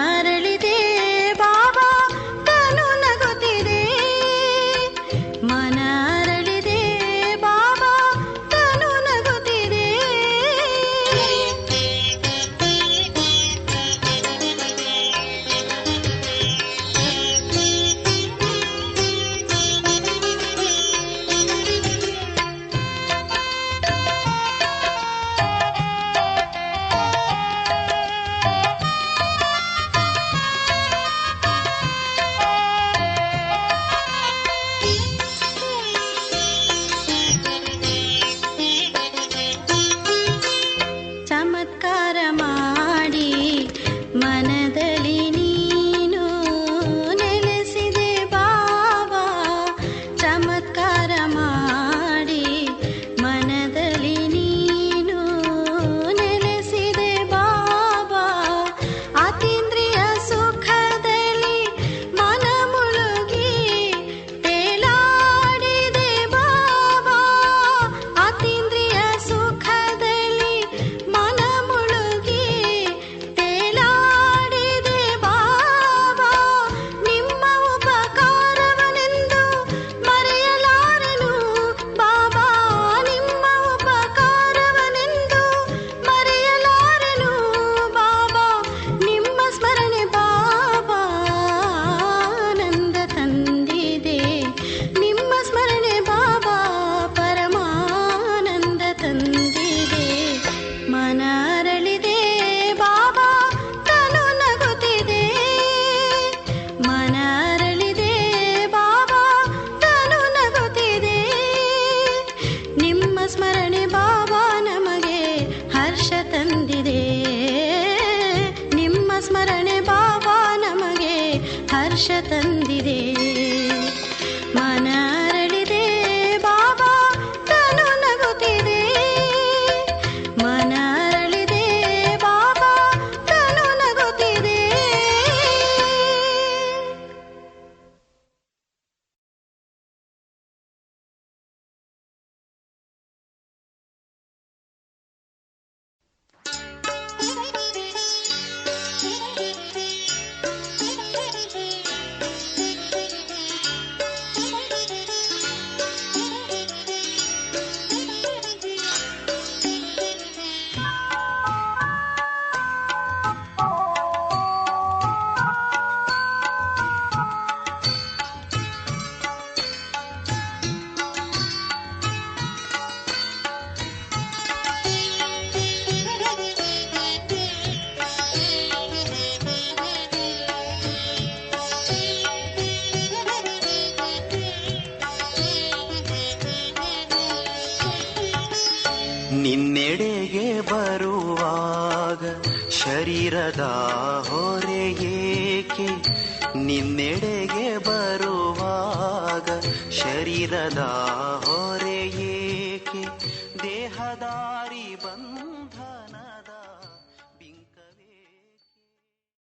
ಅರಳಿದೆ ಬಾಬಾ ತನು ನಗುತ್ತಿದೆ ಮನ ಅರಳಿದೆ ಬಾಬಾ ತನು ನಗುತ್ತಿದೆ ಚಮತ್ಕಾರ ಮಾಡಿ ಮನದಲ್ಲಿ ನೀನು ನೆಲೆಸಿದೆ ಬಾಬಾ ಚಮತ್ಕಾರ ಮಾಡಿ ಮನದಲ್ಲಿ ನೀನು ನೆಲೆಸಿದೆ ಬಾಬಾ ಅತೀಂದ್ರಿಯ ಸುಖದಲ್ಲಿ ಮನ ಮುಳುಗಿ ತೇಲಾಡಿದೆ ಬಾಬಾ ಅತೀಂದ್ರಿಯ ಸುಖದಲ್ಲಿ ಮನ ಮುಳುಗಿ ತೇಲಾಡಿದೆ ಬಾಬಾ ನಿಮ್ಮ ಉಪಕಾರವನೆಂದು ಮರೆಯಲಾರೆನು ಬಾಬಾ ನಿಮ್ಮ ಉಪಕಾರವನೆಂದು ಮರೆಯಲಾರೆನು ಬಾಬಾ ನಿಮ್ಮ ಸ್ಮರಣೆ ಬಾಬಾ ಆನಂದ ತಂದಿದೆ ನಿಮ್ಮ ಸ್ಮರಣೆ ಬಾಬಾ ಪರಮಾನಂದ ತಂದಿದೆ ಮನ ಅರಳಿದೆ ಬಾಬಾ ತನು ನಗುತ್ತಿದೆ ಮನ ಅರಳಿದೆ ಬಾಬಾ ತನು ನಗುತ್ತಿದೆ ನಿಮ್ಮ ಸ್ಮರಣೆ ಬಾಬಾ ನಮಗೆ ಹರ್ಷ ತಂದಿದೆ ನಿಮ್ಮ ಸ್ಮರಣೆ ಬಾಬಾ ನಮಗೆ ಹರ್ಷ ತಂದಿದೆ ಮನ ಅರಳಿದೆ ಬಾಬಾ ತನು ನಗುತ್ತಿದೆ ಮನ ಅರಳಿದೆ ಬಾಬಾ ತನು ನಗುತ್ತಿದೆ ನಿನ್ನೆಡೆಗೆ ಬರುವಾಗ ಶರೀರದ ಹೊರೆ ಏಕೆ ನಿನ್ನೆಡೆಗೆ ಬರುವಾಗ ಶರೀರದ